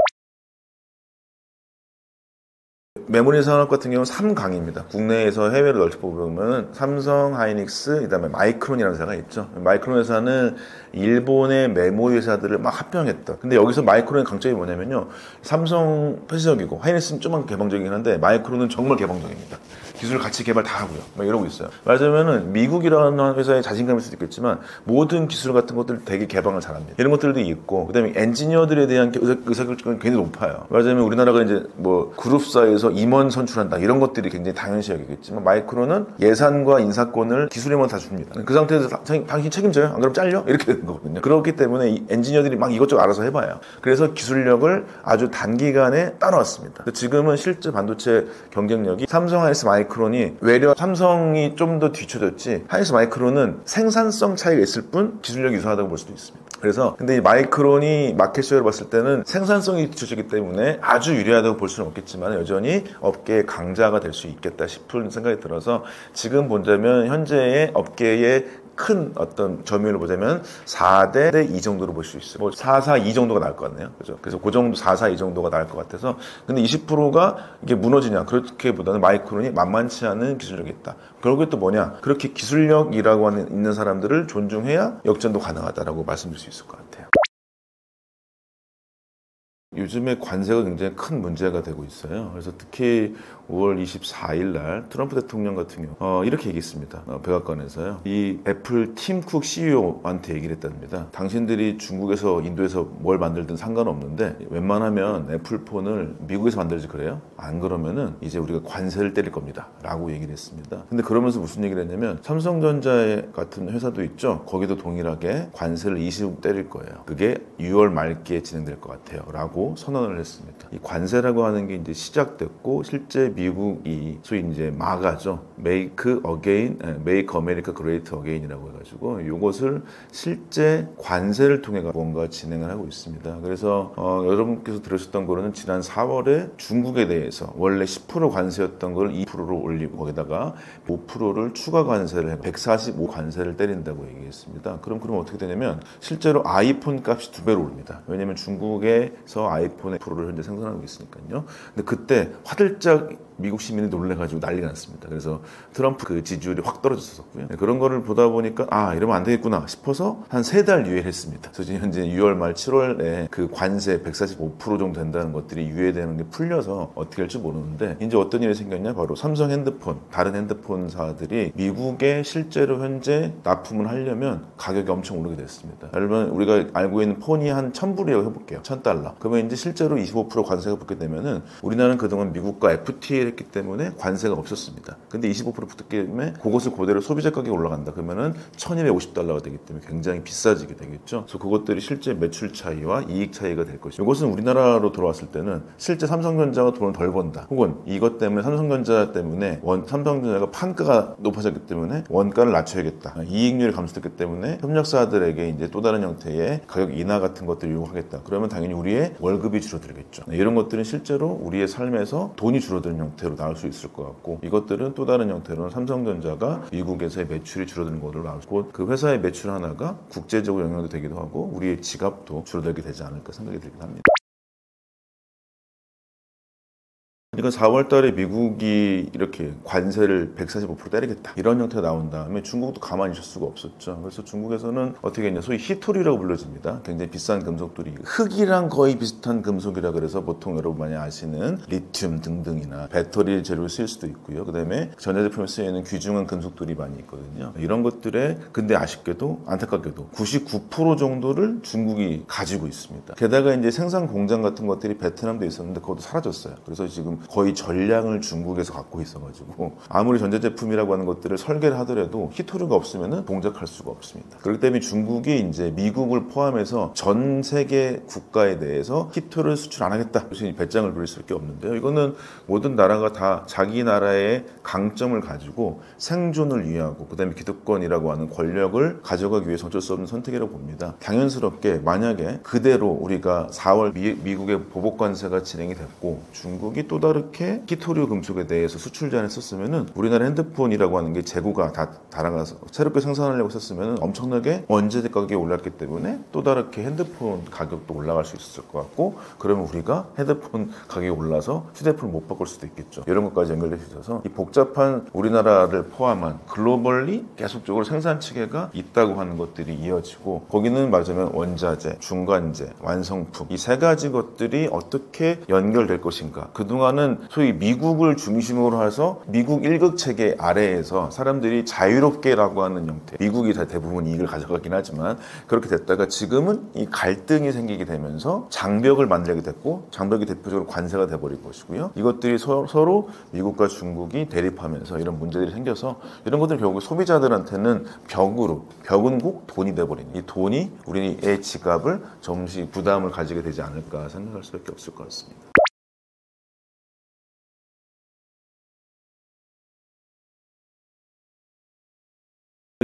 Speaker 1: 메모리 산업 같은 경우는 3강입니다. 국내에서 해외로 넓게 보면 삼성, 하이닉스, 그다음에 마이크론이라는 회사가 있죠. 마이크론 회사는 일본의 메모리 회사들을 막 합병했다. 근데 여기서 마이크론의 강점이 뭐냐면요. 삼성 폐쇄적이고 하이닉스는 좀만 개방적이긴 한데 마이크론은 정말 개방적입니다. 기술 같이 개발 다 하고요. 막 이러고 있어요. 말하자면은 미국이라는 회사에 자신감일 수도 있겠지만 모든 기술 같은 것들 되게 개방을 잘합니다. 이런 것들도 있고 그다음에 엔지니어들에 대한 의사결정은 굉장히 높아요. 말하자면 우리나라가 이제 뭐 그룹사에서 임원 선출한다 이런 것들이 굉장히 당연시 여기겠지만 마이크론은 예산과 인사권을 기술에만 다 줍니다. 그 상태에서 당신 책임져요? 안 그러면 잘려? 이렇게 되는 거거든요. 그렇기 때문에 이 엔지니어들이 막 이것저것 알아서 해봐요. 그래서 기술력을 아주 단기간에 따라왔습니다. 지금은 실제 반도체 경쟁력이 삼성, 하이닉스, 마이크론이 외려 삼성이 좀 더 뒤쳐졌지 하이닉스, 마이크론은 생산성 차이가 있을 뿐 기술력이 유사하다고 볼 수도 있습니다. 그래서 근데 이 마이크론이 마켓쉐어를 봤을 때는 생산성이 뒤쳐지기 때문에 아주 유리하다고 볼 수는 없겠지만 여전히 업계의 강자가 될 수 있겠다 싶은 생각이 들어서 지금 본다면 현재의 업계의 큰 어떤 점유율을 보자면 4대 2 정도로 볼 수 있어요. 뭐 4, 4, 2 정도가 나을 것 같네요. 그죠? 그래서 그 정도 4, 4, 2 정도가 나을 것 같아서 근데 20%가 이게 무너지냐? 그렇게보다는 마이크론이 만만치 않은 기술력이 있다. 결국에 또 뭐냐? 그렇게 기술력이라고 하는 있는 사람들을 존중해야 역전도 가능하다라고 말씀드릴 수 있을 것 같아요. 요즘에 관세가 굉장히 큰 문제가 되고 있어요. 그래서 특히 5월 24일 날 트럼프 대통령 같은 경우 이렇게 얘기했습니다. 백악관에서요. 이 애플 팀 쿡 CEO한테 얘기를 했답니다. 당신들이 중국에서 인도에서 뭘 만들든 상관없는데 웬만하면 애플폰을 미국에서 만들지 그래요? 안 그러면은 이제 우리가 관세를 때릴 겁니다. 라고 얘기를 했습니다. 근데 그러면서 무슨 얘기를 했냐면 삼성전자 같은 회사도 있죠. 거기도 동일하게 관세를 20% 때릴 거예요. 그게 6월 말기에 진행될 것 같아요. 라고 선언을 했습니다. 이 관세라고 하는 게 이제 시작됐고 실제 미국이 소위 이제 마가죠. Make America Great Again이라고 해가지고 이것을 실제 관세를 통해 뭔가 진행을 하고 있습니다. 그래서 여러분께서 들으셨던 거로는 지난 4월에 중국에 대해서 원래 10% 관세였던 걸 2%로 올리고 거기다가 5%를 추가 관세를 해 145 관세를 때린다고 얘기했습니다. 그럼 어떻게 되냐면 실제로 아이폰 값이 2배로 오릅니다. 왜냐하면 중국에서 아이폰의 프로를 현재 생산하고 있으니까요. 근데 그때 화들짝 미국 시민이 놀래가지고 난리가 났습니다. 그래서 트럼프 그 지지율이 확 떨어졌었고요. 그런 거를 보다 보니까 이러면 안 되겠구나 싶어서 한 3달 유예했습니다. 그래서 지금 현재 6월 말 7월에 그 관세 145% 정도 된다는 것들이 유예되는 게 풀려서 어떻게 할지 모르는데 이제 어떤 일이 생겼냐? 바로 삼성 핸드폰, 다른 핸드폰사들이 미국에 실제로 현재 납품을 하려면 가격이 엄청 오르게 됐습니다. 여러분 우리가 알고 있는 폰이 한 1,000불이라고 해볼게요. $1,000. 그러면 이제 실제로 25% 관세가 붙게 되면은 우리나라는 그동안 미국과 FTA 했기 때문에 관세가 없었습니다. 근데 25% 붙기 때문에 그것을 그대로 소비자 가격이 올라간다. 그러면은 $1,250가 되기 때문에 굉장히 비싸지게 되겠죠. 그래서 그것들이 실제 매출 차이와 이익 차이가 될 것이죠. 이것은 우리나라로 들어왔을 때는 실제 삼성전자가 돈을 덜 번다. 혹은 이것 때문에 삼성전자 때문에 삼성전자가 판가가 높아졌기 때문에 원가를 낮춰야겠다. 이익률이 감소됐기 때문에 협력사들에게 이제 또 다른 형태의 가격 인하 같은 것들을 요구하겠다. 그러면 당연히 우리의 월급이 줄어들겠죠. 이런 것들은 실제로 우리의 삶에서 돈이 줄어드는 형태로 나올 수 있을 것 같고 이것들은 또 다른 형태로는 삼성전자가 미국에서의 매출이 줄어드는 것으로 나올 수 있고 그 회사의 매출 하나가 국제적으로 영향도 되기도 하고 우리의 지갑도 줄어들게 되지 않을까 생각이 들긴 합니다. 그러니까 4월 달에 미국이 이렇게 관세를 145% 때리겠다 이런 형태가 나온 다음에 중국도 가만히 있을 수가 없었죠. 그래서 중국에서는 어떻게 했냐 소위 히토리라고 불러집니다. 굉장히 비싼 금속들이 흙이랑 거의 비슷한 금속이라 그래서 보통 여러분 많이 아시는 리튬 등등이나 배터리 재료를 쓸 수도 있고요. 그 다음에 전자제품에 쓰이는 귀중한 금속들이 많이 있거든요. 이런 것들에 근데 아쉽게도 안타깝게도 99% 정도를 중국이 가지고 있습니다. 게다가 이제 생산 공장 같은 것들이 베트남도 있었는데 그것도 사라졌어요. 그래서 지금 거의 전량을 중국에서 갖고 있어가지고 아무리 전자제품이라고 하는 것들을 설계를 하더라도 히토류가 없으면 동작할 수가 없습니다. 그렇기 때문에 중국이 이제 미국을 포함해서 전 세계 국가에 대해서 히토를 수출 안 하겠다. 무슨 배짱을 부릴 수밖에 없는데요. 이거는 모든 나라가 다 자기 나라의 강점을 가지고 생존을 위하고 그다음에 기득권이라고 하는 권력을 가져가기 위해서 어쩔 수 없는 선택이라고 봅니다. 당연스럽게 만약에 그대로 우리가 4월 미국의 보복 관세가 진행이 됐고 중국이 또 다르게 히토류 금속에 대해서 수출 제한을 썼으면은 우리나라 핸드폰이라고 하는 게 재고가 다 달아가서 새롭게 생산하려고 썼으면은 엄청나게 원재재 가격이 올랐기 때문에 또 다르게 핸드폰 가격도 올라갈 수 있었을 것 같고 그러면 우리가 핸드폰 가격이 올라서 휴대폰을 못 바꿀 수도 있겠죠. 이런 것까지 연결될 수 있어서 이 복잡한 우리나라를 포함한 글로벌리 계속적으로 생산 체계가 있다고 하는 것들이 이어지고 거기는 말하자면 원자재, 중간재, 완성품 이 세 가지 것들이 어떻게 연결될 것인가. 그동안은 결국에는 소위 미국을 중심으로 해서 미국 일극 체계 아래에서 사람들이 자유롭게라고 하는 형태, 미국이 다 대부분 이익을 가져가긴 하지만 그렇게 됐다가 지금은 이 갈등이 생기게 되면서 장벽을 만들게 됐고, 장벽이 대표적으로 관세가 돼버릴 것이고요. 이것들이 서로 미국과 중국이 대립하면서 이런 문제들이 생겨서 이런 것들 결국 소비자들한테는 벽은 꼭 돈이 돼버린, 이 돈이 우리의 지갑을 잠시 부담을 가지게 되지 않을까 생각할 수밖에 없을 것 같습니다.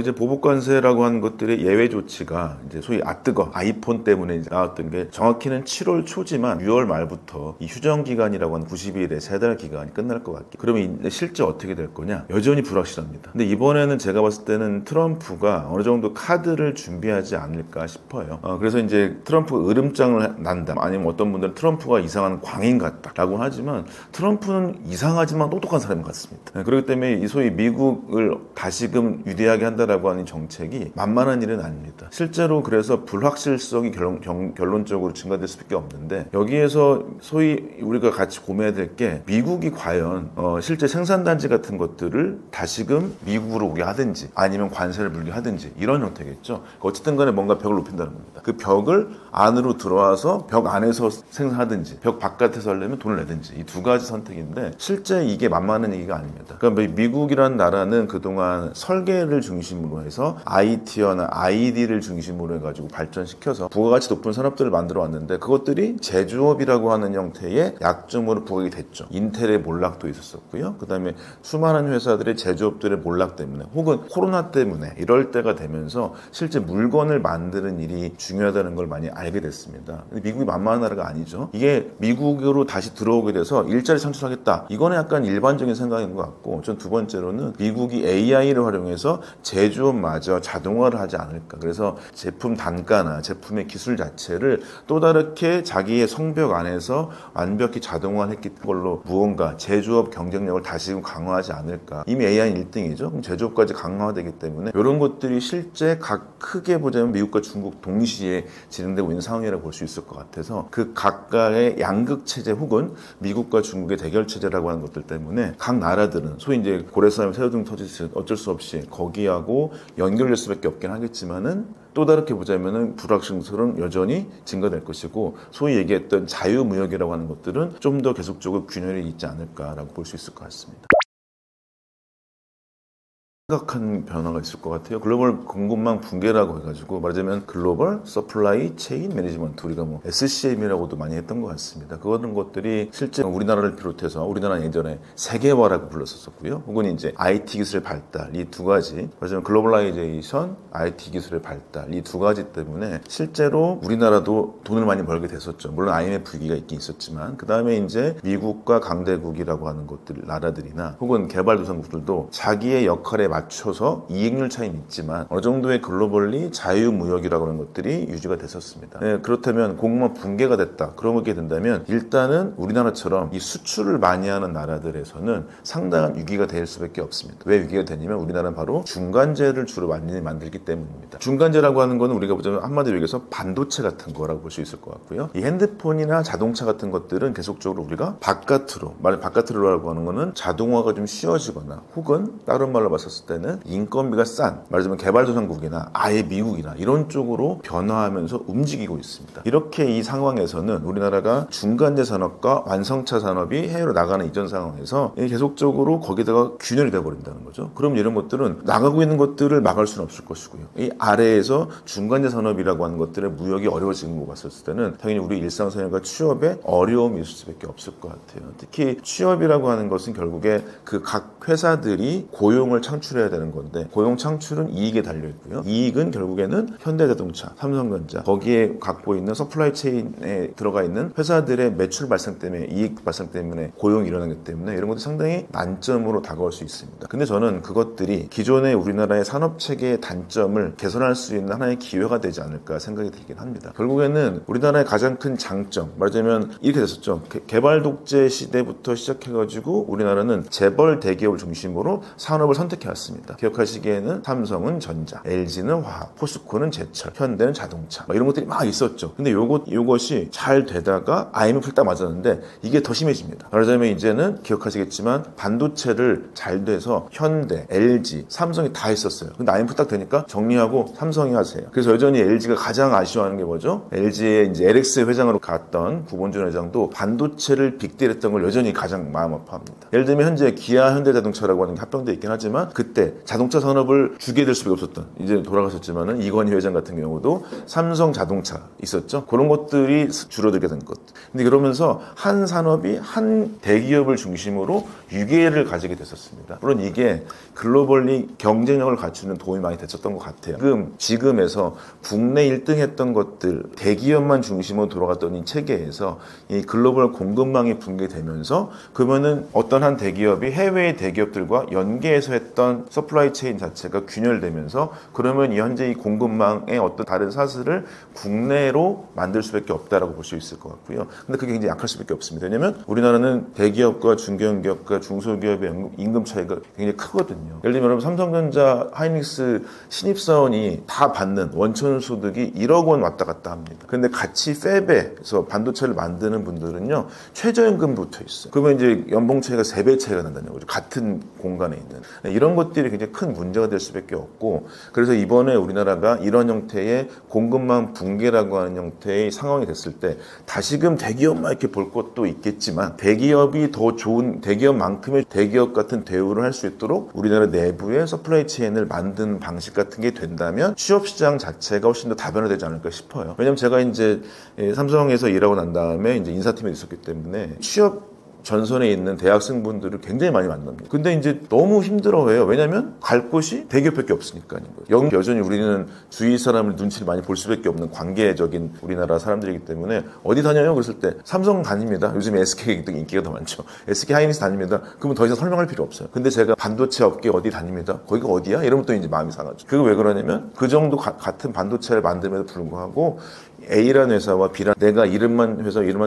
Speaker 1: 이제 보복관세라고 하는 것들의 예외 조치가 이제 소위 아뜨거 아이폰 때문에 나왔던 게 정확히는 7월 초지만 6월 말부터 이 휴정 기간이라고 하는 90일의 3달 기간이 끝날 것 같기. 그러면 실제 어떻게 될 거냐? 여전히 불확실합니다. 근데 이번에는 제가 봤을 때는 트럼프가 어느 정도 카드를 준비하지 않을까 싶어요. 그래서 이제 트럼프가 으름장을 난다. 아니면 어떤 분들은 트럼프가 이상한 광인 같다라고 하지만 트럼프는 이상하지만 똑똑한 사람 같습니다. 그렇기 때문에 이 소위 미국을 다시금 유대하게 한다라고 하는 정책이 만만한 일은 아닙니다. 실제로 그래서 불확실성이 결론적으로 증가될 수밖에 없는데, 여기에서 소위 우리가 같이 고민해야 될 게 미국이 과연 실제 생산단지 같은 것들을 다시금 미국으로 오게 하든지 아니면 관세를 물게 하든지 이런 형태겠죠. 어쨌든 간에 뭔가 벽을 높인다는 겁니다. 그 벽을 안으로 들어와서 벽 안에서 생산하든지 벽 바깥에서 하려면 돈을 내든지, 이 두 가지 선택인데 실제 이게 만만한 얘기가 아닙니다. 그러니까 미국이라는 나라는 그동안 설계를 중심으로 해서 IT나 ID를 중심으로 해가지고 발전시켜서 부가가치 높은 산업들을 만들어 왔는데, 그것들이 제조업이라고 하는 형태의 약점으로 부각이 됐죠. 인텔의 몰락도 있었었고요. 그 다음에 수많은 회사들의 제조업들의 몰락 때문에 혹은 코로나 때문에 이럴 때가 되면서 실제 물건을 만드는 일이 중요하다는 걸 많이 알게 됐습니다. 근데 미국이 만만한 나라가 아니죠. 이게 미국으로 다시 들어오게 돼서 일자리 창출하겠다, 이거는 약간 일반적인 생각인 것 같고, 전 두 번째로는 미국이 AI를 활용해서 제조업마저 자동화를 하지 않을까. 그래서 제품 단가나 제품의 기술 자체를 또 다르게 자기의 성벽 안에서 완벽히 자동화했기 걸로 무언가 제조업 경쟁력을 다시금 강화하지 않을까. 이미 AI는 1등이죠. 그럼 제조업까지 강화되기 때문에 이런 것들이 실제 각 크게 보자면 미국과 중국 동시에 진행되고 있는 상황이라고 볼 수 있을 것 같아서, 그 각각의 양극 체제 혹은 미국과 중국의 대결 체제라고 하는 것들 때문에 각 나라들은 소위 이제 고래싸움 새우등 터지듯이 어쩔 수 없이 거기하고 연결될 수밖에 없긴 하겠지만은, 또 다르게 보자면은 불확실성은 여전히 증가될 것이고, 소위 얘기했던 자유무역이라고 하는 것들은 좀 더 계속적으로 균열이 있지 않을까라고 볼 수 있을 것 같습니다. 심각한 변화가 있을 것 같아요. 글로벌 공급망 붕괴라고 해가지고 말하자면 글로벌 서플라이 체인 매니지먼트, 우리가 뭐 SCM이라고도 많이 했던 것 같습니다. 그런 것들이 실제 우리나라를 비롯해서, 우리나라는 예전에 세계화라고 불렀었고요. 혹은 이제 IT 기술의 발달, 이 두 가지, 말하자면 글로벌라이제이션, IT 기술의 발달, 이 두 가지 때문에 실제로 우리나라도 돈을 많이 벌게 됐었죠. 물론 IMF 위기가 있긴 있었지만, 그 다음에 이제 미국과 강대국이라고 하는 것들, 나라들이나 혹은 개발도상국들도 자기의 역할에 맞춰서 이익률 차이는 있지만 어느 정도의 글로벌리 자유무역이라고 하는 것들이 유지가 됐었습니다. 네, 그렇다면 공급망 붕괴가 됐다, 그렇게 된다면 일단은 우리나라처럼 이 수출을 많이 하는 나라들에서는 상당한 위기가 될 수밖에 없습니다. 왜 위기가 되냐면 우리나라는 바로 중간재를 주로 많이 만들기 때문입니다. 중간재라고 하는 거는 우리가 보자면 한마디로 얘기해서 반도체 같은 거라고 볼 수 있을 것 같고요. 이 핸드폰이나 자동차 같은 것들은 계속적으로 우리가 바깥으로라고 하는 거는 자동화가 좀 쉬워지거나 혹은 다른 말로 봤었을 때는 인건비가 싼, 말하자면 개발도상국이나 아예 미국이나 이런 쪽으로 변화하면서 움직이고 있습니다. 이렇게 이 상황에서는 우리나라가 중간재 산업과 완성차 산업이 해외로 나가는 이전 상황에서 계속적으로 거기다가 균열이 되어버린다는 거죠. 그럼 이런 것들은 나가고 있는 것들을 막을 수는 없을 것이고요. 이 아래에서 중간재 산업이라고 하는 것들의 무역이 어려워지는 거 봤었을 때는 당연히 우리 일상생활과 취업에 어려움이 있을 수밖에 없을 것 같아요. 특히 취업이라고 하는 것은 결국에 그 각 회사들이 고용을 창출해야 되는 건데, 고용 창출은 이익에 달려있고요. 이익은 결국에는 현대자동차, 삼성전자, 거기에 갖고 있는 서플라이 체인에 들어가 있는 회사들의 매출 발생 때문에, 이익 발생 때문에 고용이 일어나기 때문에 이런 것도 상당히 난점으로 다가올 수 있습니다. 근데 저는 그것들이 기존의 우리나라의 산업체계의 단점을 개선할 수 있는 하나의 기회가 되지 않을까 생각이 들긴 합니다. 결국에는 우리나라의 가장 큰 장점, 말하자면 이렇게 됐었죠. 개발 독재 시대부터 시작해가지고 우리나라는 재벌 대기업을 중심으로 산업을 선택해왔습니다. 많습니다. 기억하시기에는 삼성은 전자, LG는 화학, 포스코는 제철, 현대는 자동차 이런 것들이 막 있었죠. 근데 요것이 잘 되다가 IMF를 딱 맞았는데 이게 더 심해집니다. 말하자면 이제는 기억하시겠지만 반도체를 잘 돼서 현대, LG, 삼성이 다 했었어요. 근데 IMF 딱 되니까 정리하고 삼성이 하세요. 그래서 여전히 LG가 가장 아쉬워하는 게 뭐죠? LG의 이제 LX 회장으로 갔던 구본준 회장도 반도체를 빅딜했던 걸 여전히 가장 마음 아파합니다. 예를 들면 현재 기아 현대자동차라고 하는 게 합병돼 있긴 하지만 그때 자동차 산업을 주게 될 수밖에 없었던, 이제 돌아가셨지만은 이건희 회장 같은 경우도 삼성 자동차 있었죠. 그런 것들이 줄어들게 된 것. 근데 그러면서 한 산업이 한 대기업을 중심으로 유계를 가지게 됐었습니다. 물론 이게 글로벌리 경쟁력을 갖추는 도움이 많이 됐었던 것 같아요. 지금에서 국내 1등 했던 것들 대기업만 중심으로 돌아갔던 이 체계에서 이 글로벌 공급망이 붕괴되면서 그러면은 어떤 한 대기업이 해외의 대기업들과 연계해서 했던 서플라이 체인 자체가 균열되면서 그러면 현재 이 공급망의 어떤 다른 사슬을 국내로 만들 수밖에 없다라고 볼 수 있을 것 같고요. 근데 그게 굉장히 약할 수밖에 없습니다. 왜냐하면 우리나라는 대기업과 중견기업과 중소기업의 임금 차이가 굉장히 크거든요. 예를 들면 여러분 삼성전자, 하이닉스 신입사원이 다 받는 원천 소득이 1억 원 왔다 갔다 합니다. 근데 같이 팹에서 반도체를 만드는 분들은요 최저임금 붙어 있어요. 그러면 이제 연봉 차이가 3배 차이가 난다는 거죠. 같은 공간에 있는. 이런 것들이 굉장히 큰 문제가 될 수밖에 없고, 그래서 이번에 우리나라가 이런 형태의 공급망 붕괴라고 하는 형태의 상황이 됐을 때 다시금 대기업만 이렇게 볼 것도 있겠지만 대기업이 더 좋은 대기업만큼의 대기업 같은 대우를 할 수 있도록 우리나라 내부의 서플라이 체인을 만드는 방식 같은 게 된다면 취업시장 자체가 훨씬 더 다변화되지 않을까 싶어요. 왜냐면 제가 이제 삼성에서 일하고 난 다음에 이제 인사팀에 있었기 때문에 취업 전선에 있는 대학생분들을 굉장히 많이 만납니다. 근데 이제 너무 힘들어해요. 왜냐면 갈 곳이 대기업밖에 없으니까요. 여전히 우리는 주위 사람을 눈치를 많이 볼 수밖에 없는 관계적인 우리나라 사람들이기 때문에 어디 다녀요? 그랬을 때 삼성 다닙니다. 요즘 SK 인기가 더 많죠. SK 하이닉스 다닙니다. 그러면 더 이상 설명할 필요 없어요. 근데 제가 반도체 업계 어디 다닙니다. 거기가 어디야? 이러면 또 이제 마음이 상하죠. 그게 왜 그러냐면 그 정도 같은 반도체를 만듦에도 불구하고 A라는 회사와 B라는 내가 이름만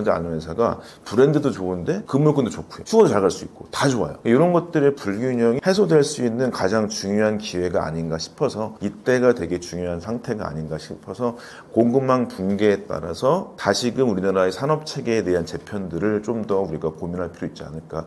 Speaker 1: 아는 회사가 브랜드도 좋은데 근무권도 좋고요. 휴가도 잘 갈 수 있고 다 좋아요. 이런 것들의 불균형이 해소될 수 있는 가장 중요한 기회가 아닌가 싶어서 이때가 되게 중요한 상태가 아닌가 싶어서 공급망 붕괴에 따라서 다시금 우리나라의 산업체계에 대한 재편들을 좀 더 우리가 고민할 필요 있지 않을까.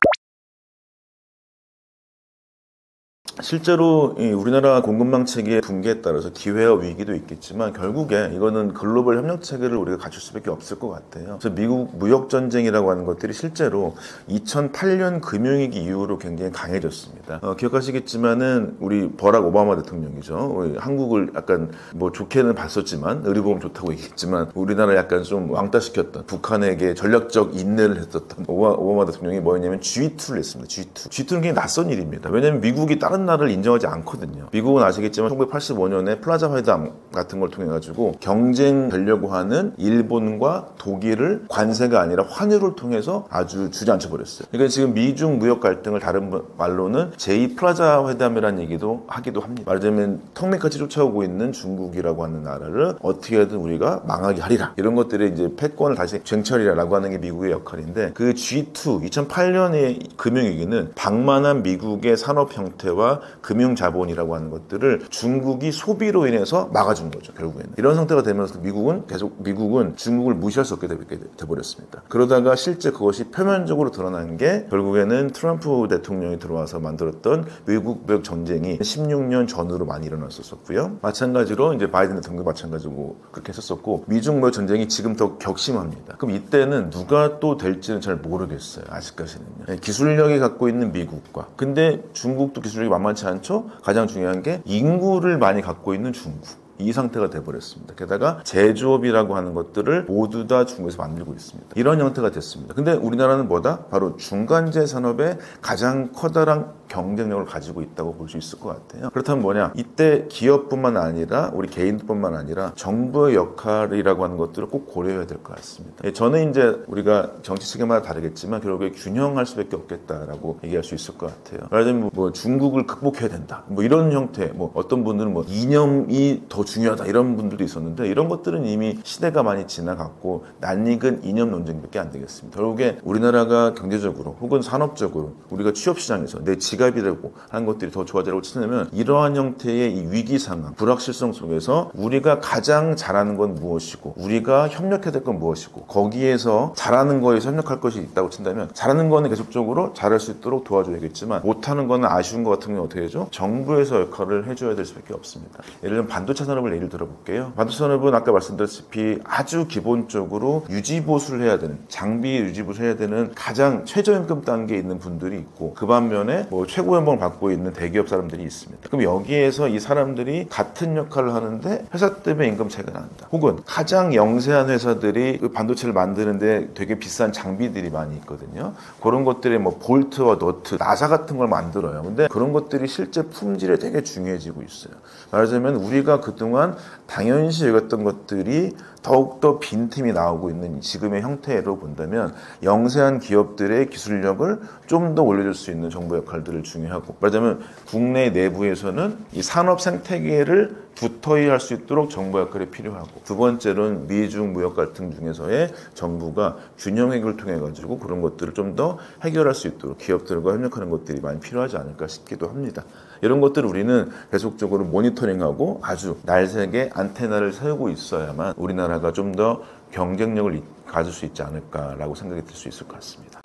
Speaker 1: 실제로 우리나라 공급망 체계의 붕괴에 따라서 기회와 위기도 있겠지만 결국에 이거는 글로벌 협력 체계를 우리가 갖출 수밖에 없을 것 같아요. 그래서 미국 무역 전쟁이라고 하는 것들이 실제로 2008년 금융위기 이후로 굉장히 강해졌습니다. 기억하시겠지만은 우리 버락 오바마 대통령이죠. 한국을 약간 뭐 좋게는 봤었지만 의료보험 좋다고 얘기했지만 우리나라 약간 좀 왕따시켰던 북한에게 전략적 인내를 했었던 오바마 대통령이 뭐였냐면 G2를 했습니다. G2는 굉장히 낯선 일입니다. 왜냐하면 미국이 다른 나라를 인정하지 않거든요. 미국은 아시겠지만 1985년에 플라자 회담 같은 걸 통해 가지고 경쟁되려고 하는 일본과 독일을 관세가 아니라 환율을 통해서 아주 주저앉혀 버렸어요. 그러니까 지금 미중 무역 갈등을 다른 말로는 제2 플라자 회담이라는 얘기도 하기도 합니다. 말하자면 턱밑같이 쫓아오고 있는 중국이라고 하는 나라를 어떻게든 우리가 망하게 하리라. 이런 것들의 이제 패권을 다시 쟁취하리라라고 하는 게 미국의 역할인데 그 G2 2008년의 금융위기는 방만한 미국의 산업 형태와 금융 자본이라고 하는 것들을 중국이 소비로 인해서 막아준 거죠. 결국에는 이런 상태가 되면서 미국은 중국을 무시할 수 없게 돼버렸습니다. 그러다가 실제 그것이 표면적으로 드러난 게 결국에는 트럼프 대통령이 들어와서 만들었던 미국 무역 전쟁이 16년 전으로 많이 일어났었고요. 마찬가지로 이제 바이든 대통령도 마찬가지고 그렇게 했었고 미중 무역 전쟁이 지금 더 격심합니다. 그럼 이때는 누가 또 될지는 잘 모르겠어요. 아직까지는요. 기술력이 갖고 있는 미국과 근데 중국도 기술력이 만만치 않죠. 가장 중요한 게 인구를 많이 갖고 있는 중국. 이 상태가 돼버렸습니다. 게다가 제조업이라고 하는 것들을 모두 다 중국에서 만들고 있습니다. 이런 형태가 됐습니다. 근데 우리나라는 뭐다? 바로 중간재 산업의 가장 커다란 경쟁력을 가지고 있다고 볼 수 있을 것 같아요. 그렇다면 뭐냐? 이때 기업뿐만 아니라 우리 개인뿐만 아니라 정부의 역할이라고 하는 것들을 꼭 고려해야 될 것 같습니다. 저는 이제 우리가 정치 체계마다 다르겠지만 결국에 균형할 수밖에 없겠다라고 얘기할 수 있을 것 같아요. 말하자면 뭐 중국을 극복해야 된다. 뭐 이런 형태, 뭐 어떤 분들은 뭐 이념이 더 중요하다 이런 분들도 있었는데 이런 것들은 이미 시대가 많이 지나갔고 낯익은 이념 논쟁밖에 안 되겠습니다. 결국에 우리나라가 경제적으로 혹은 산업적으로 우리가 취업시장에서 내 직업 지갑이 되고 하는 것들이 더 좋아지라고 치려면 이러한 형태의 이 위기 상황, 불확실성 속에서 우리가 가장 잘하는 건 무엇이고 우리가 협력해야 될 건 무엇이고 거기에서 잘하는 거에서 협력할 것이 있다고 친다면 잘하는 거는 계속적으로 잘할 수 있도록 도와줘야겠지만 못하는 거는 아쉬운 것 같은 경우 어떻게 되죠? 정부에서 역할을 해줘야 될 수밖에 없습니다. 예를 들면 반도체 산업을 예를 들어볼게요. 반도체 산업은 아까 말씀드렸다시피 아주 기본적으로 유지보수를 해야 되는 장비 유지보수를 해야 되는 가장 최저임금 단계에 있는 분들이 있고 그 반면에 뭐 최고 연봉을 받고 있는 대기업 사람들이 있습니다. 그럼 여기에서 이 사람들이 같은 역할을 하는데 회사 때문에 임금 차이가 난다. 혹은 가장 영세한 회사들이 반도체를 만드는데 되게 비싼 장비들이 많이 있거든요. 그런 것들이 뭐 볼트와 너트, 나사 같은 걸 만들어요. 근데 그런 것들이 실제 품질에 되게 중요해지고 있어요. 말하자면 우리가 그동안 당연시 여겼던 것들이 더욱더 빈틈이 나오고 있는 지금의 형태로 본다면 영세한 기업들의 기술력을 좀 더 올려줄 수 있는 정부 역할들을 중요하고 말하자면 국내 내부에서는 이 산업 생태계를 두터이 할 수 있도록 정부 역할이 필요하고 두 번째로는 미중 무역 갈등 중에서의 정부가 균형 해결을 통해 가지고 그런 것들을 좀 더 해결할 수 있도록 기업들과 협력하는 것들이 많이 필요하지 않을까 싶기도 합니다. 이런 것들을 우리는 계속적으로 모니터링하고 아주 날새게 안테나를 세우고 있어야만 우리나라가 좀 더 경쟁력을 가질 수 있지 않을까라고 생각이 들 수 있을 것 같습니다.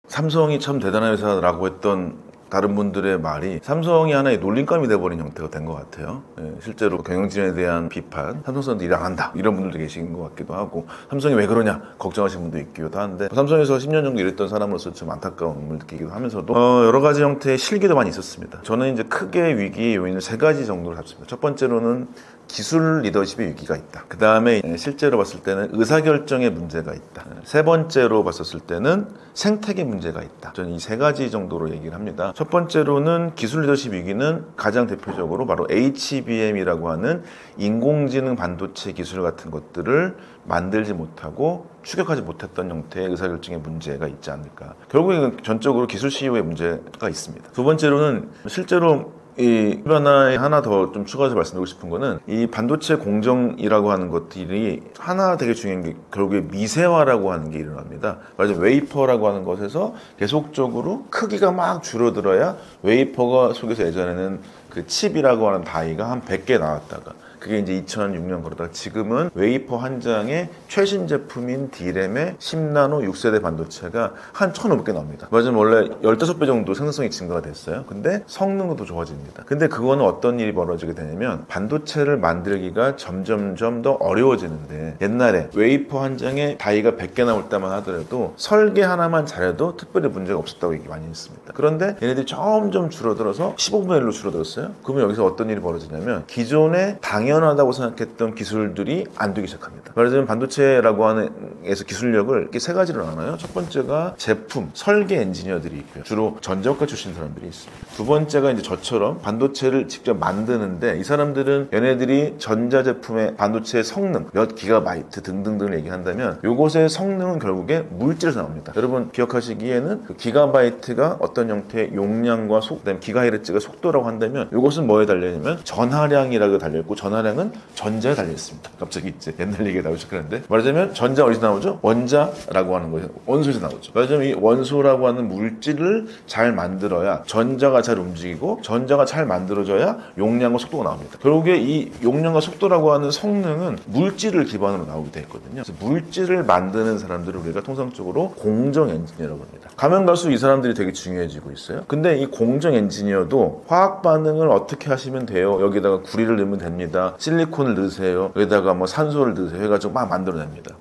Speaker 1: 삼성이 참 대단한 회사라고 했던 다른 분들의 말이 삼성이 하나의 놀림감이 돼버린 형태가 된 것 같아요. 실제로 경영진에 대한 비판, 삼성선도 일 안 한다 이런 분들도 계신 것 같기도 하고 삼성이 왜 그러냐 걱정하시는 분도 있기도 하는데 삼성에서 10년 정도 일했던 사람으로서 좀 안타까움을 느끼기도 하면서도 여러 가지 형태의 실기도 많이 있었습니다. 저는 이제 크게 위기의 요인을 세 가지 정도로 잡습니다. 첫 번째로는 기술 리더십의 위기가 있다. 그 다음에 실제로 봤을 때는 의사결정의 문제가 있다. 세 번째로 봤었을 때는 생태계 문제가 있다. 저는 이 세 가지 정도로 얘기를 합니다. 첫 번째로는 기술 리더십 위기는 가장 대표적으로 바로 HBM이라고 하는 인공지능 반도체 기술 같은 것들을 만들지 못하고 추격하지 못했던 형태의 의사결정의 문제가 있지 않을까. 결국에는 전적으로 기술 CEO의 문제가 있습니다. 두 번째로는 실제로 이 변화에 하나 더 좀 추가해서 말씀드리고 싶은 거는 이 반도체 공정이라고 하는 것들이 하나 되게 중요한 게 결국에 미세화라고 하는 게 일어납니다. 말하자면 웨이퍼라고 하는 것에서 계속적으로 크기가 막 줄어들어야 웨이퍼가 속에서 예전에는 그 칩이라고 하는 다이가 한 100개 나왔다가 그게 이제 2006년 그러다가 지금은 웨이퍼 한 장의 최신 제품인 D램의 10나노 6세대 반도체가 한 1,500개 나옵니다. 맞으면 원래 15배 정도 생산성이 증가가 됐어요. 근데 성능도 더 좋아집니다. 근데 그거는 어떤 일이 벌어지게 되냐면 반도체를 만들기가 점점점 더 어려워지는데 옛날에 웨이퍼 한 장에 다이가 100개 나올 때만 하더라도 설계 하나만 잘해도 특별히 문제가 없었다고 얘기 많이 했습니다. 그런데 얘네들이 점점 줄어들어서 15분의 1로 줄어들었어요. 그러면 여기서 어떤 일이 벌어지냐면 기존의 당연하다고 생각했던 기술들이 안 되기 시작합니다. 말하자면 반도체라고 하는 에서 기술력을 이렇게 세 가지로 나눠요. 첫 번째가 제품, 설계 엔지니어들이 있고요. 주로 전자학과 출신 사람들이 있습니다. 두 번째가 이제 저처럼 반도체를 직접 만드는데 이 사람들은 얘네들이 전자제품의 반도체의 성능, 몇 기가바이트 등등등을 얘기한다면 이것의 성능은 결국에 물질에서 나옵니다. 여러분 기억하시기에는 그 기가바이트가 어떤 형태의 용량과 그다음에 기가헤르츠가 속도라고 한다면 이것은 뭐에 달려있냐면 전하량이라고 달려있고 전하량은 전자에 달려있습니다. 갑자기 이제 옛날 얘기가 나오기 시작하는데 말하자면 전자 어디서 나오죠? 원자라고 하는 거죠. 원소에서 나오죠. 말하자면 이 원소라고 하는 물질을 잘 만들어야 전자가 잘 움직이고 전자가 잘 만들어져야 용량과 속도가 나옵니다. 결국에 이 용량과 속도라고 하는 성능은 물질을 기반으로 나오게 되어 있거든요. 그래서 물질을 만드는 사람들을 우리가 통상적으로 공정 엔지니어라고 합니다. 가면 갈수록 이 사람들이 되게 중요해지고 있어요. 근데 이 공정 엔지니어도 화학 반응을 어떻게 하시면 돼요? 여기다가 구리를 넣으면 됩니다. 실리콘을 넣으세요. 여기다가 뭐 산소를 넣으세요. 해가지고 막 만들어냅니다.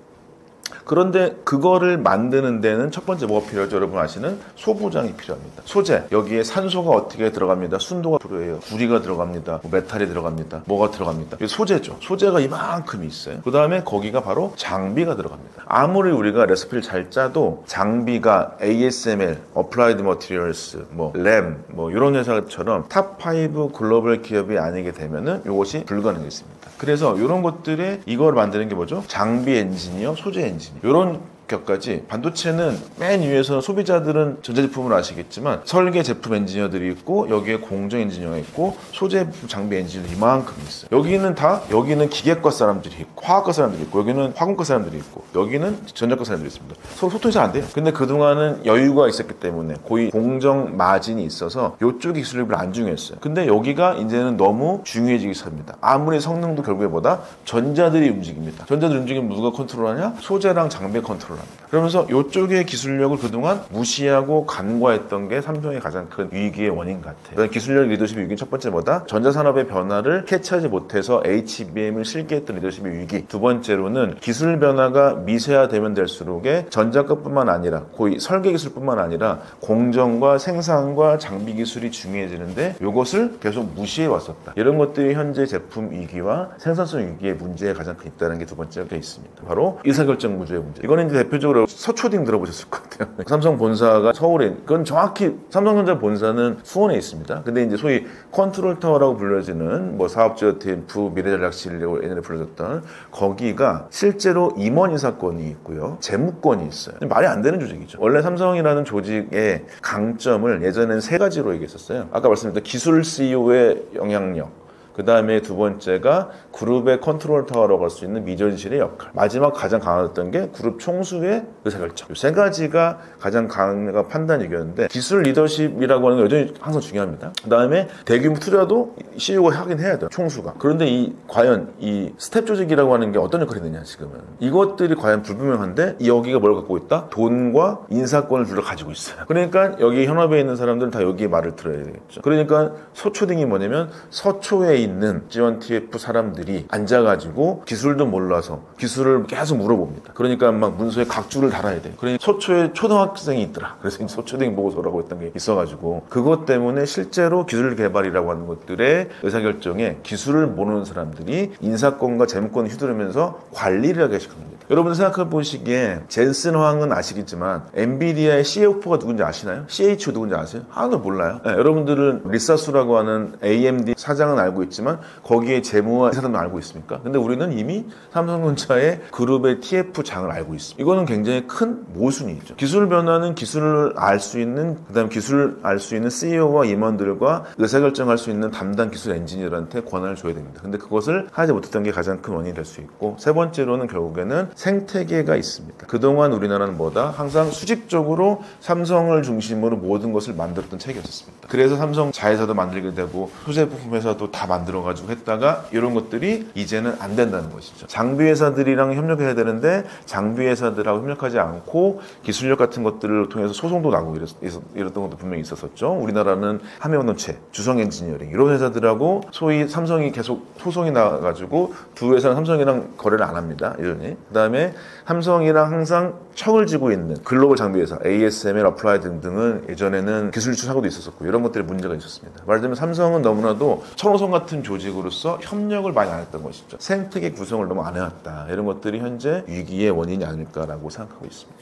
Speaker 1: 그런데 그거를 만드는 데는 첫 번째 뭐가 필요하죠? 여러분 아시는 소부장이 필요합니다. 소재, 여기에 산소가 어떻게 들어갑니다. 순도가 필요해요. 구리가 들어갑니다. 뭐 메탈이 들어갑니다. 뭐가 들어갑니다. 이게 소재죠. 소재가 이만큼이 있어요. 그 다음에 거기가 바로 장비가 들어갑니다. 아무리 우리가 레시피를 잘 짜도 장비가 ASML, Applied Materials, 뭐 램, 뭐 이런 회사처럼 탑5 글로벌 기업이 아니게 되면은 이것이 불가능했습니다. 그래서 이런 것들에 이걸 만드는 게 뭐죠? 장비 엔지니어, 소재 엔지니어 이런 격까지 반도체는 맨 위에서 소비자들은 전자제품을 아시겠지만 설계 제품 엔지니어들이 있고 여기에 공정 엔지니어가 있고 소재 장비 엔지니어들이 이만큼 있어요. 여기는 기계과 사람들이 있고 화학과 사람들이 있고 여기는 화공과 사람들이 있고 여기는 전자과 사람들이 있습니다. 서로 소통이 잘 안 돼요. 근데 그동안은 여유가 있었기 때문에 거의 공정 마진이 있어서 이쪽 기술력을 안 중요했어요. 근데 여기가 이제는 너무 중요해지기 시작합니다. 아무리 성능도 결국에 보다 전자들이 움직입니다. 전자들 움직이면 누가 컨트롤하냐? 소재랑 장비 컨트롤합니다. 그러면서 이쪽의 기술력을 그동안 무시하고 간과했던 게 삼성의 가장 큰 위기의 원인 같아요. 기술력 리더십의 위기는 첫 번째 뭐다? 전자산업의 변화를 캐치하지 못해서 HBM을 실기했던 리더십의 위기. 두 번째로는 기술 변화가 미세화되면 될수록에 전자급뿐만 아니라 거의 설계 기술뿐만 아니라 공정과 생산과 장비 기술이 중요해지는데 이것을 계속 무시해 왔었다. 이런 것들이 현재 제품 위기와 생산성 위기의 문제에 가장 큰 있다는 게 두 번째가 있습니다. 바로 의사결정 구조의 문제. 이거는 이제 대표적으로 서초딩 들어보셨을 것 같아요. 삼성 본사가 서울에, 그건 정확히 삼성전자 본사는 수원에 있습니다. 근데 이제 소위 컨트롤 타워라고 불려지는 뭐 사업지원 TF 미래전략실이라고 옛날에 불러졌던 거기가 실제로 임원 인사권이 있고요. 재무권이 있어요. 말이 안 되는 조직이죠. 원래 삼성이라는 조직의 강점을 예전에는 세 가지로 얘기했었어요. 아까 말씀드렸던 기술 CEO의 영향력, 그 다음에 두 번째가 그룹의 컨트롤 타워라고 할 수 있는 미전실의 역할, 마지막 가장 강화됐던 게 그룹 총수의 의사결정. 이 세 가지가 가장 강한 판단이었는데 기술 리더십이라고 하는 건 여전히 항상 중요합니다. 그 다음에 대규모 투자도 CEO가 하긴 해야 돼요. 총수가. 그런데 과연 이 스텝 조직이라고 하는 게 어떤 역할이 되냐 지금은. 이것들이 과연 불분명한데 여기가 뭘 갖고 있다? 돈과 인사권을 둘 다 가지고 있어요. 그러니까 여기 현업에 있는 사람들은 다 여기에 말을 들어야 되겠죠. 그러니까 서초딩이 뭐냐면 서초에 있는 지원 TF 사람들이 앉아가지고 기술도 몰라서 기술을 계속 물어봅니다. 그러니까 막 문서에 각주를 달아야 돼. 그러니까 서초에 초등학생이 있더라. 그래서 서초딩 보고서라고 했던 게 있어가지고 그것 때문에 실제로 기술 개발이라고 하는 것들의 의사결정에 기술을 모르는 사람들이 인사권과 재무권을 휘두르면서 관리를 하게 시킵니다. 여러분 생각해 보시기에 젠슨 황은 아시겠지만 엔비디아의 CFO가 누군지 아시나요? CHO 누군지 아세요? 하나도 몰라요. 네, 여러분들은 리사수라고 하는 AMD 사장은 알고 있지만 거기에 재무와 사람도 알고 있습니까? 근데 우리는 이미 삼성전자의 그룹의 TF장을 알고 있습니다. 이거는 굉장히 큰 모순이죠. 기술 변화는 기술을 알 수 있는, 그 다음에 기술을 알 수 있는 CEO와 임원들과 의사결정할 수 있는 담당 기술 엔지니어한테 권한을 줘야 됩니다. 근데 그것을 하지 못했던 게 가장 큰 원인이 될 수 있고, 세 번째로는 결국에는 생태계가 있습니다. 그동안 우리나라는 뭐다? 항상 수직적으로 삼성을 중심으로 모든 것을 만들었던 체계였습니다. 그래서 삼성 자회사도 만들게 되고 소재부품 회사도 다 만들어가지고 했다가 이런 것들이 이제는 안 된다는 것이죠. 장비회사들이랑 협력해야 되는데 장비회사들하고 협력하지 않고 기술력 같은 것들을 통해서 소송도 나고 이랬던 것도 분명히 있었었죠. 우리나라는 함해원동체, 주성 엔지니어링 이런 회사들하고 소위 삼성이 계속 소송이 나가지고 두 회사는 삼성이랑 거래를 안 합니다. 이러니. 그다음에 삼성이랑 항상 척을 지고 있는 글로벌 장비회사 ASML, 어플라이드 등등은 예전에는 기술 유출 사고도 있었었고 이런 것들이 문제가 있었습니다. 말하자면 삼성은 너무나도 천호성 같은 조직으로서 협력을 많이 안 했던 것이죠. 생태계 구성을 너무 안 해왔다. 이런 것들이 현재 위기의 원인이 아닐까라고 생각하고 있습니다.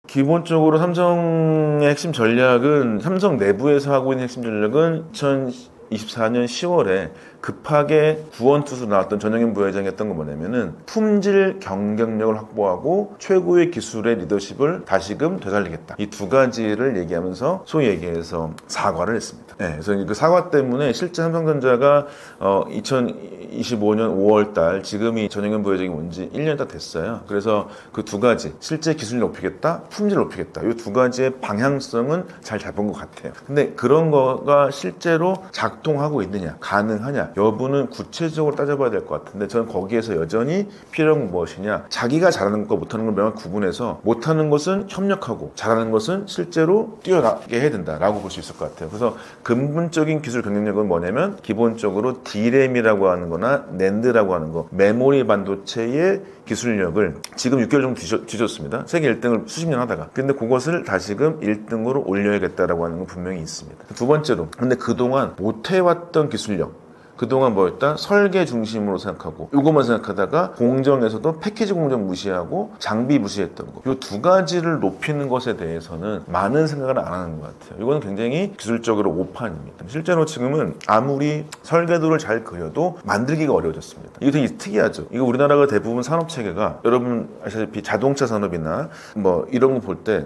Speaker 1: 기본적으로 삼성의 핵심 전략은 삼성 내부에서 하고 있는 핵심 전략은 2024년 10월에 급하게 구원투수 나왔던 전영현 부회장이 했던 건 뭐냐면은 품질 경쟁력을 확보하고 최고의 기술의 리더십을 다시금 되살리겠다. 이 두 가지를 얘기하면서 소위 얘기해서 사과를 했습니다. 네, 그래서 그 사과 때문에 실제 삼성전자가 2025년 5월달 지금이 전영현 부회장이 온 지 1년 딱 됐어요. 그래서 그 두 가지 실제 기술 높이겠다, 품질 높이겠다. 이 두 가지의 방향성은 잘 잡은 것 같아요. 근데 그런 거가 실제로 작동하고 있느냐, 가능하냐 여부는 구체적으로 따져봐야 될 것 같은데 저는 거기에서 여전히 필요한 건 무엇이냐, 자기가 잘하는 것과 못하는 걸 명확히 구분해서 못하는 것은 협력하고 잘하는 것은 실제로 뛰어나게 해야 된다라고 볼 수 있을 것 같아요. 그래서 근본적인 기술 경쟁력은 뭐냐면 기본적으로 D램이라고 하는 거나 낸드라고 하는 거, 메모리 반도체의 기술력을 지금 6개월 정도 뒤졌습니다. 세계 1등을 수십 년 하다가. 근데 그것을 다시금 1등으로 올려야겠다라고 하는 건 분명히 있습니다. 두 번째로, 근데 그동안 못해왔던 기술력, 그동안 뭐였다? 설계 중심으로 생각하고 이것만 생각하다가 공정에서도 패키지 공정 무시하고 장비 무시했던 거. 이 두 가지를 높이는 것에 대해서는 많은 생각을 안 하는 것 같아요. 이거는 굉장히 기술적으로 오판입니다. 실제로 지금은 아무리 설계도를 잘 그려도 만들기가 어려워졌습니다. 이게 되게 특이하죠. 이거 우리나라가 대부분 산업체계가 여러분 아시다시피 자동차 산업이나 뭐 이런 거 볼 때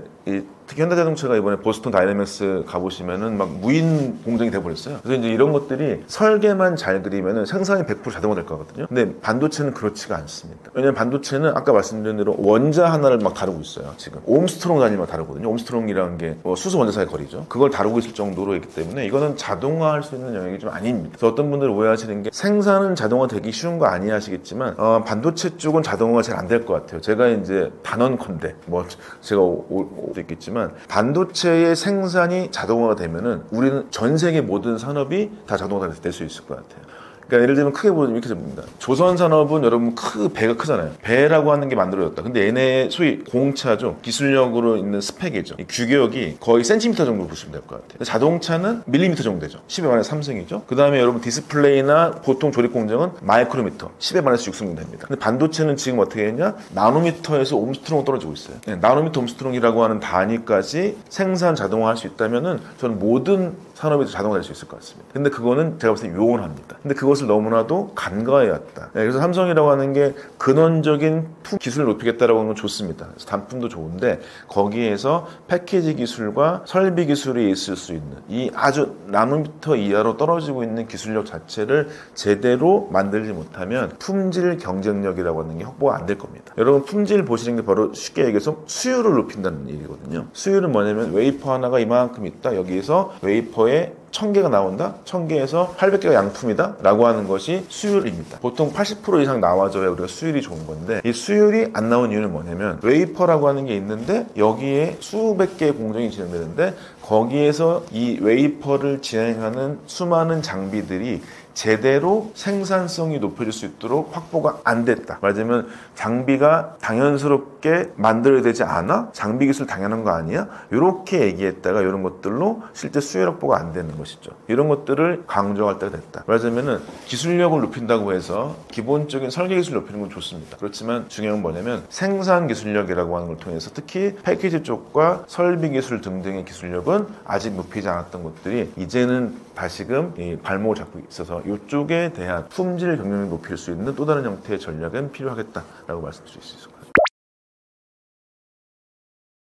Speaker 1: 특히 현대자동차가 이번에 보스턴 다이내믹스 가보시면은 막 무인 공정이 돼버렸어요. 그래서 이제 이런 것들이 설계만 잘 그리면은 생산이 100% 자동화 될 거거든요. 근데 반도체는 그렇지가 않습니다. 왜냐면 반도체는 아까 말씀드린 대로 원자 하나를 막 다루고 있어요. 지금 옴스트롱 단위 막 다루거든요. 옴스트롱이라는 게 수소 원자사의 거리죠. 그걸 다루고 있을 정도로 있기 때문에 이거는 자동화할 수 있는 영역이 좀 아닙니다. 그래서 어떤 분들 오해하시는 게 생산은 자동화 되기 쉬운 거 아니야 하시겠지만 반도체 쪽은 자동화가 잘 안 될 것 같아요. 제가 이제 단언컨대 뭐 제가 올 수 있겠지만 반도체의 생산이 자동화가 되면은 우리는 전 세계 모든 산업이 다 자동화가 될 수 있을 것 같아요. 그러니까 예를 들면 크게 보면 이렇게 됩니다. 조선 산업은 여러분 배가 크잖아요. 배라고 하는 게 만들어졌다. 근데 얘네 소위 공차죠. 기술력으로 있는 스펙이죠. 이 규격이 거의 센티미터 정도 보시면 될 것 같아요. 자동차는 밀리미터 정도 되죠. 10의 마이너스 3승이죠. 그 다음에 여러분 디스플레이나 보통 조립 공정은 마이크로미터 10의 마이너스 6승 됩니다. 근데 반도체는 지금 어떻게 했냐? 나노미터에서 옴스트롱 떨어지고 있어요. 네, 나노미터 옴스트롱이라고 하는 단위까지 생산 자동화할 수 있다면은 저는 모든 산업이 자동화될 수 있을 것 같습니다. 근데 그거는 제가 봤을 때 요원합니다. 근데 그것을 너무나도 간과해왔다. 네, 그래서 삼성이라고 하는 게 근원적인 기술을 높이겠다라고 하는 건 좋습니다. 그래서 단품도 좋은데 거기에서 패키지 기술과 설비 기술이 있을 수 있는 이 아주 나노미터 이하로 떨어지고 있는 기술력 자체를 제대로 만들지 못하면 품질 경쟁력이라고 하는 게 확보가 안 될 겁니다. 여러분 품질 보시는 게 바로 쉽게 얘기해서 수율을 높인다는 얘기거든요. 수율은 뭐냐면 웨이퍼 하나가 이만큼 있다. 여기에서 웨이퍼에 1000개가 나온다? 1000개에서 800개가 양품이다? 라고 하는 것이 수율입니다. 보통 80% 이상 나와줘야 우리가 수율이 좋은 건데 이 수율이 안 나온 이유는 뭐냐면 웨이퍼라고 하는 게 있는데 여기에 수백 개의 공정이 진행되는데 거기에서 이 웨이퍼를 진행하는 수많은 장비들이 제대로 생산성이 높여질 수 있도록 확보가 안 됐다. 말하자면 장비가 당연스럽게 만들어야 되지 않아? 장비 기술 당연한 거 아니야? 이렇게 얘기했다가 이런 것들로 실제 수율 확보가 안 되는 것이죠. 이런 것들을 강조할 때가 됐다. 말하자면 기술력을 높인다고 해서 기본적인 설계 기술을 높이는 건 좋습니다. 그렇지만 중요한 건 뭐냐면 생산 기술력이라고 하는 걸 통해서 특히 패키지 쪽과 설비 기술 등등의 기술력은 아직 높이지 않았던 것들이 이제는 다시금 발목을 잡고 있어서 이쪽에 대한 품질 경쟁력을 높일 수 있는 또 다른 형태의 전략은 필요하겠다라고 말씀드릴 수 있을 것 같아요.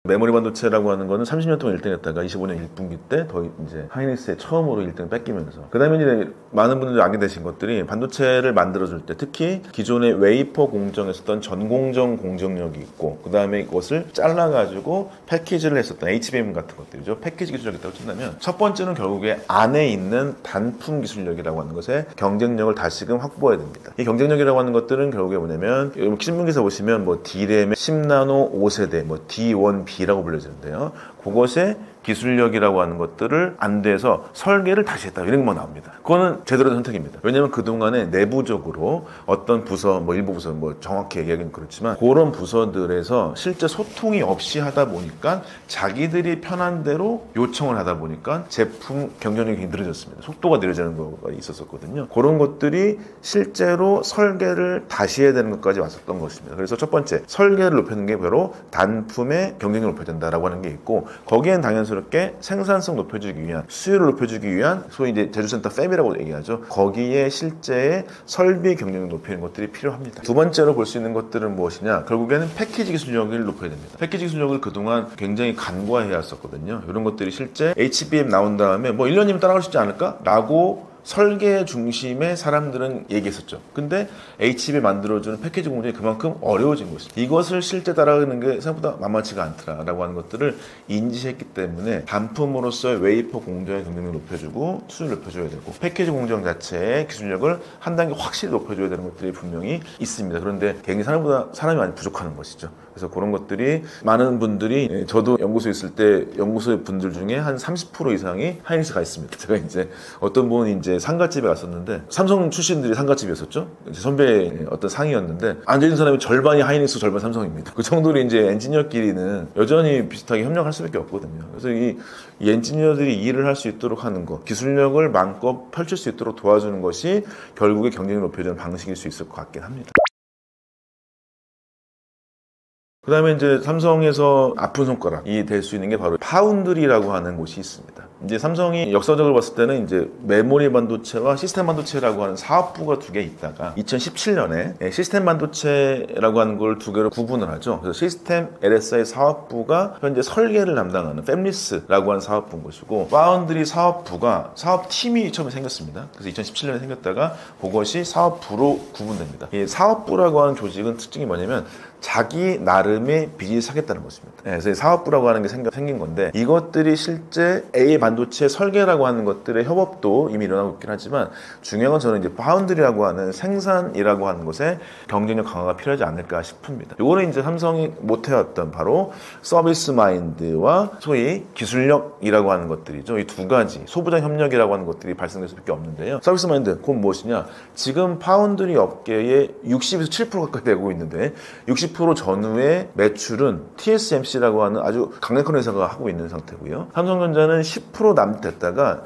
Speaker 1: 메모리 반도체라고 하는 거는 30년 동안 1등 했다가 25년 1분기 때 더 이제 하이닉스에 처음으로 1등 뺏기면서 그 다음에 이제 많은 분들이 알게 되신 것들이 반도체를 만들어줄 때 특히 기존의 웨이퍼 공정에 썼던 전공정 공정력이 있고 그 다음에 이것을 잘라가지고 패키지를 했었던 HBM 같은 것들이죠. 패키지 기술력이 있다고 친다면 첫 번째는 결국에 안에 있는 단품 기술력이라고 하는 것에 경쟁력을 다시금 확보해야 됩니다. 이 경쟁력이라고 하는 것들은 결국에 뭐냐면 신문기사 보시면 뭐 D램의 10나노 5세대 뭐 D1B B라고 불려지는데요. 그것의 기술력이라고 하는 것들을 안 돼서 설계를 다시 했다 이런 것만 나옵니다. 그거는 제대로 된 선택입니다. 왜냐하면 그동안에 내부적으로 어떤 부서 뭐 일부 부서 뭐 정확히 얘기하기는 그렇지만 그런 부서들에서 실제 소통이 없이 하다 보니까 자기들이 편한 대로 요청을 하다 보니까 제품 경쟁력이 늘어졌습니다. 속도가 느려지는 거가 있었거든요. 그런 것들이 실제로 설계를 다시 해야 되는 것까지 왔었던 것입니다. 그래서 첫 번째 설계를 높이는 게 바로 단품의 경쟁력을 높여야 된다라고 하는 게 있고 거기엔 당연스럽게 생산성 높여주기 위한 수율을 높여주기 위한 소위 이제 제조센터 팹이라고 얘기하죠. 거기에 실제의 설비 경쟁력 높이는 것들이 필요합니다. 두 번째로 볼 수 있는 것들은 무엇이냐? 결국에는 패키지 기술력을 높여야 됩니다. 패키지 기술력을 그동안 굉장히 간과해 왔었거든요. 이런 것들이 실제 HBM 나온 다음에 뭐 1년이면 따라갈 수 있지 않을까? 라고 설계 중심의 사람들은 얘기했었죠. 근데 HBM 만들어주는 패키지 공정이 그만큼 어려워진 것입니다. 이것을 실제 따라가는 게 생각보다 만만치가 않더라라고 하는 것들을 인지했기 때문에 단품으로서의 웨이퍼 공정의 경쟁력을 높여주고 수율을 높여줘야 되고 패키지 공정 자체의 기술력을 한 단계 확실히 높여줘야 되는 것들이 분명히 있습니다. 그런데 굉장히 사람보다 사람이 많이 부족하는 것이죠. 그래서 그런 것들이 많은 분들이 저도 연구소에 있을 때 연구소의 분들 중에 한 30% 이상이 하이닉스 가 있습니다. 제가 이제 어떤 분은 이제 이제 상가집에 갔었는데 삼성 출신들이 상가집이었었죠. 이제 선배의 어떤 상이었는데 앉아있는 사람이 절반이 하이닉스, 절반 삼성입니다. 그 정도로 이제 엔지니어끼리는 여전히 비슷하게 협력할 수밖에 없거든요. 그래서 이 엔지니어들이 일을 할 수 있도록 하는 것, 기술력을 마음껏 펼칠 수 있도록 도와주는 것이 결국에 경쟁을 높여주는 방식일 수 있을 것 같긴 합니다. 그 다음에 이제 삼성에서 아픈 손가락이 될 수 있는 게 바로 파운드리라고 하는 곳이 있습니다. 이제 삼성이 역사적으로 봤을 때는 이제 메모리 반도체와 시스템 반도체라고 하는 사업부가 두 개 있다가 2017년에 시스템 반도체라고 하는 걸 두 개로 구분을 하죠. 그래서 시스템 LSI 사업부가 현재 설계를 담당하는 팹리스라고 하는 사업부인 것이고, 파운드리 사업부가 사업팀이 처음에 생겼습니다. 그래서 2017년에 생겼다가 그것이 사업부로 구분됩니다. 이 사업부라고 하는 조직은 특징이 뭐냐면 자기 나름의 비즈니스 하겠다는 것입니다. 그래서 사업부라고 하는 게 생긴 건데, 이것들이 실제 A 반도체 설계라고 하는 것들의 협업도 이미 일어나고 있긴 하지만, 중요한 건 저는 이제 파운드리라고 하는 생산이라고 하는 것에 경쟁력 강화가 필요하지 않을까 싶습니다. 요거는 이제 삼성이 못해왔던 바로 서비스 마인드와 소위 기술력이라고 하는 것들이죠. 이 두 가지 소부장 협력이라고 하는 것들이 발생될 수밖에 없는데요. 서비스 마인드, 그건 무엇이냐? 지금 파운드리 업계의 60에서 7% 가까이 되고 있는데 60% 전후의 매출은 TSMC라고 하는 아주 강력한 회사가 하고 있는 상태고요. 삼성전자는 10% 남됐다가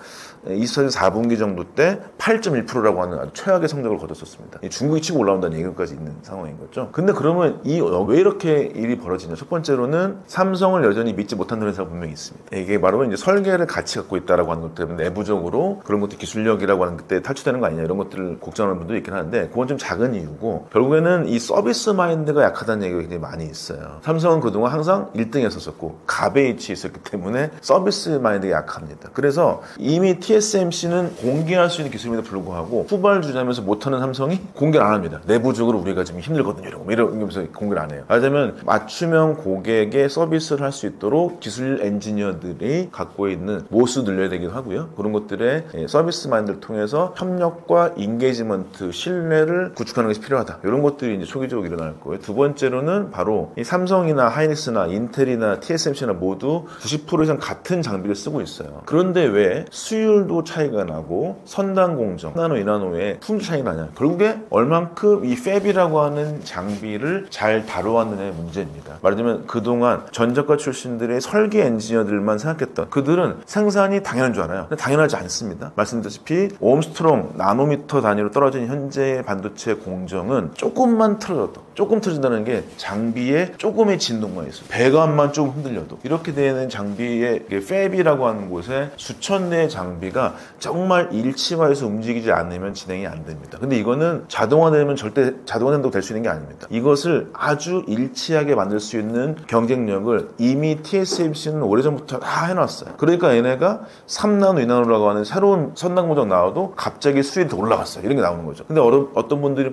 Speaker 1: 2024년 4분기 정도 때 8.1%라고 하는 아주 최악의 성적을 거뒀었습니다. 중국이 치고 올라온다는 얘기까지 있는 상황인 거죠. 근데 그러면 왜 이렇게 일이 벌어지냐? 첫 번째로는 삼성을 여전히 믿지 못하는 회사가 분명히 있습니다. 이게 바로 이제 설계를 같이 갖고 있다라고 하는 것 때문에 내부적으로 그런 것들 기술력이라고 하는 그때 탈출되는 거 아니냐 이런 것들을 걱정하는 분도 있긴 한데, 그건 좀 작은 이유고, 결국에는 이 서비스 마인드가 약하다는 얘기가 굉장히 많이 있어요. 삼성은 그동안 항상 1등에 했었고 갑에 위치해 있었기 때문에 서비스 마인드가 약합니다. 그래서 이미 TSMC는 공개할 수 있는 기술임에도 불구하고 후발주자면서 못하는 삼성이 공개를 안 합니다. 내부적으로 우리가 지금 힘들거든요. 이러면서 공개를 안 해요. 하자면 맞춤형 고객의 서비스를 할 수 있도록 기술 엔지니어들이 갖고 있는 모수 늘려야 되기도 하고요. 그런 것들의 서비스 마인드를 통해서 협력과 인게이지먼트, 신뢰를 구축하는 것이 필요하다. 이런 것들이 이제 초기적으로 일어날 거예요. 두 번째로는 바로 이 삼성이나 하이닉스나 인텔이나 TSMC나 모두 90% 이상 같은 장비를 쓰고 있어요. 그런데 왜 수율도 차이가 나고 선단 공정, 1나노, 2나노의 품질 차이가 나냐? 결국에 얼만큼 이 팹이라고 하는 장비를 잘 다뤄왔느냐의 문제입니다. 말하자면 그동안 전작가 출신들의 설계 엔지니어들만 생각했던, 그들은 생산이 당연한 줄 알아요. 근데 당연하지 않습니다. 말씀드렸다시피 옴스트롱 나노미터 단위로 떨어진 현재의 반도체 공정은 조금만 틀어져도, 조금 틀어진다는 게 장비에 조금의 진동만 있어요. 배관만 조금 흔들려도 이렇게 되는 장비의 팹이라고 하는 곳에 수천 대의 장비가 정말 일치화해서 움직이지 않으면 진행이 안 됩니다. 근데 이거는 자동화되면 절대 자동화된다고 될 수 있는 게 아닙니다. 이것을 아주 일치하게 만들 수 있는 경쟁력을 이미 TSMC는 오래전부터 다 해놨어요. 그러니까 얘네가 3나노, 2나노라고 하는 새로운 선단 공정 나와도 갑자기 수율이 더 올라갔어요. 이런 게 나오는 거죠. 근데 어떤 분들이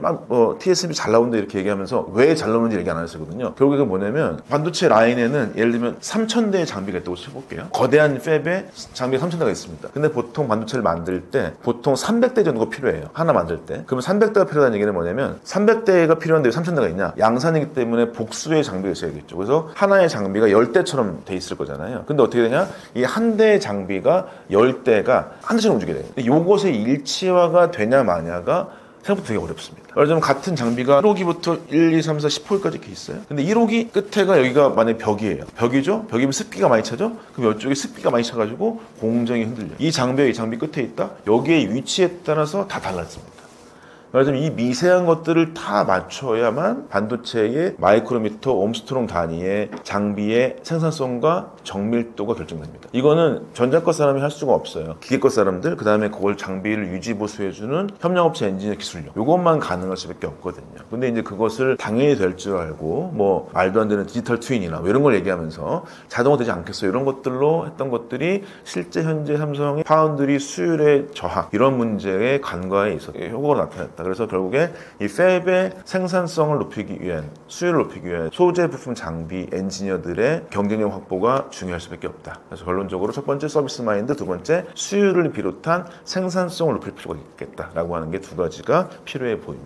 Speaker 1: TSMC 잘 나온다 이렇게 얘기하면서 왜 잘 나오는지 얘기 안 하시거든요. 결국에 뭐냐면 반도체 라인에는 예를 들면 3,000대의 장비가 있다고 쳐볼게요. 거대한 팹에 장비가 3,000대가 있습니다. 근데 보통 반도체를 만들 때 보통 300대 정도가 필요해요. 하나 만들 때. 그러면 300대가 필요하다는 얘기는 뭐냐면 300대가 필요한데 왜 3,000대가 있냐? 양산이기 때문에 복수의 장비가 있어야겠죠. 그래서 하나의 장비가 10대처럼 돼 있을 거잖아요. 근데 어떻게 되냐? 이 한 대의 장비가 10대가 한 대처럼 움직여야 돼요. 근데 요것의 일치화가 되냐 마냐가 생각보다 되게 어렵습니다. 말하자면 같은 장비가 1호기부터 1, 2, 3, 4, 10호기까지 이렇게 있어요. 근데 1호기 끝에가 여기가 만약에 벽이에요. 벽이죠? 벽이면 습기가 많이 차죠? 그럼 이쪽에 습기가 많이 차가지고 공정이 흔들려요. 이 장비가 이 장비 끝에 있다? 여기의 위치에 따라서 다 달라집니다. 말하자면 이 미세한 것들을 다 맞춰야만 반도체의 마이크로미터, 옴스트롱 단위의 장비의 생산성과 정밀도가 결정됩니다. 이거는 전자과 사람이 할 수가 없어요. 기계과 사람들, 그 다음에 그걸 장비를 유지 보수해주는 협력업체 엔지니어 기술력, 이것만 가능할 수밖에 없거든요. 근데 이제 그것을 당연히 될 줄 알고 뭐 말도 안 되는 디지털 트윈이나 뭐 이런 걸 얘기하면서 자동화되지 않겠어요, 이런 것들로 했던 것들이 실제 현재 삼성의 파운드리 수율의 저하, 이런 문제의 간과에 있어서 효과가 나타났다. 그래서 결국에 이 팹의 생산성을 높이기 위한, 수율을 높이기 위한 소재 부품 장비 엔지니어들의 경쟁력 확보가 중요할 수밖에 없다. 그래서 결론적으로 첫 번째 서비스 마인드, 두 번째 수율을 비롯한 생산성을 높일 필요가 있겠다라고 하는 게 두 가지가 필요해 보입니다.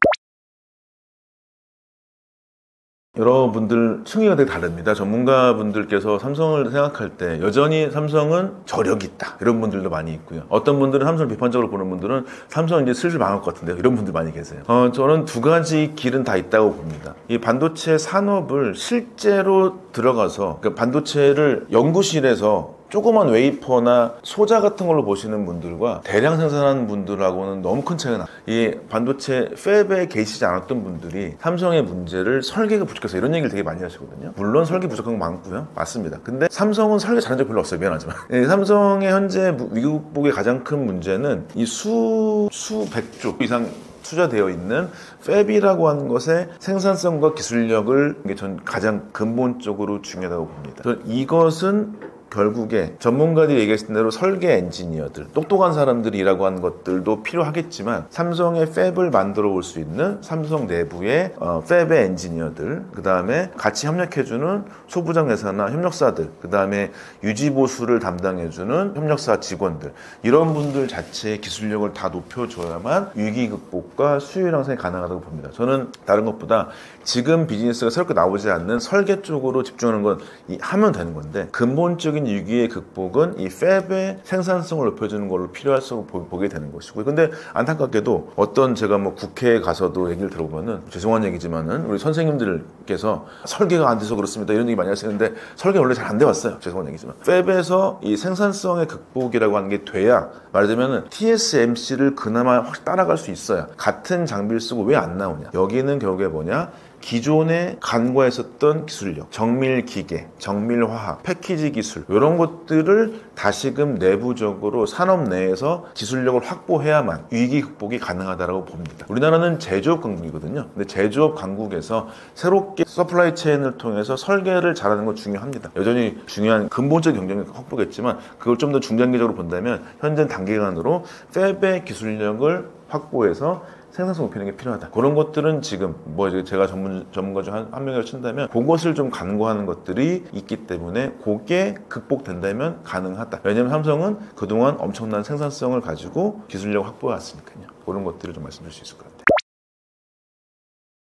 Speaker 1: 여러분들 층위가 되게 다릅니다. 전문가분들께서 삼성을 생각할 때 여전히 삼성은 저력이 있다 이런 분들도 많이 있고요. 어떤 분들은 삼성을 비판적으로 보는 분들은 삼성은 이제 슬슬 망할 것 같은데 이런 분들 많이 계세요. 저는 두 가지 길은 다 있다고 봅니다. 이 반도체 산업을 실제로 들어가서 그 반도체를 연구실에서 조그만 웨이퍼나 소자 같은 걸로 보시는 분들과 대량 생산하는 분들하고는 너무 큰 차이가 나. 이 반도체 팹에 계시지 않았던 분들이 삼성의 문제를 설계가 부족해서 이런 얘기를 되게 많이 하시거든요. 물론 설계 부족한 거 많고요. 맞습니다. 근데 삼성은 설계 잘한 적 별로 없어요. 미안하지만. 삼성의 현재 위기 극복의 가장 큰 문제는 이 수백조 이상 투자되어 있는 팹이라고 하는 것의 생산성과 기술력을 이게 전 가장 근본적으로 중요하다고 봅니다. 저는 이것은 결국에 전문가들이 얘기하신 대로 설계 엔지니어들, 똑똑한 사람들이라고 하는 것들도 필요하겠지만 삼성의 팹을 만들어 올 수 있는 삼성 내부의 팹의 엔지니어들, 그 다음에 같이 협력해주는 소부장 회사나 협력사들, 그 다음에 유지보수를 담당해주는 협력사 직원들, 이런 분들 자체의 기술력을 다 높여줘야만 위기 극복과 수요 향상이 가능하다고 봅니다. 저는 다른 것보다 지금 비즈니스가 새롭게 나오지 않는 설계 쪽으로 집중하는 건 하면 되는 건데, 근본적인 위기의 극복은 이 팹의 생산성을 높여주는 걸로 필요할수 보게 되는 것이고요. 근데 안타깝게도 어떤 제가 뭐 국회에 가서도 얘기를 들어보면은, 죄송한 얘기지만은 우리 선생님들께서 설계가 안 돼서 그렇습니다 이런 얘기 많이 하시는데, 설계 원래 잘 안 돼 왔어요. 죄송한 얘기지만 팹에서 이 생산성의 극복이라고 하는 게 돼야, 말하자면은 TSMC를 그나마 확 따라갈 수 있어야 같은 장비를 쓰고 왜 안 나오냐. 여기는 결국에 뭐냐, 기존에 간과했었던 기술력, 정밀기계, 정밀화학, 패키지 기술, 이런 것들을 다시금 내부적으로 산업 내에서 기술력을 확보해야만 위기 극복이 가능하다고 봅니다. 우리나라는 제조업 강국이거든요. 근데 제조업 강국에서 새롭게 서플라이 체인을 통해서 설계를 잘하는 건 중요합니다. 여전히 중요한 근본적 경쟁력 확보겠지만, 그걸 좀 더 중장기적으로 본다면 현재 단기간으로 팹의 기술력을 확보해서 생산성 높이는 게 필요하다. 그런 것들은 지금 제가 전문가 중 한 명이라고 친다면 그것을 좀 간과하는 것들이 있기 때문에 그게 극복된다면 가능하다. 왜냐하면 삼성은 그동안 엄청난 생산성을 가지고 기술력을 확보해왔으니까요. 그런 것들을 좀 말씀드릴 수 있을 것 같아요.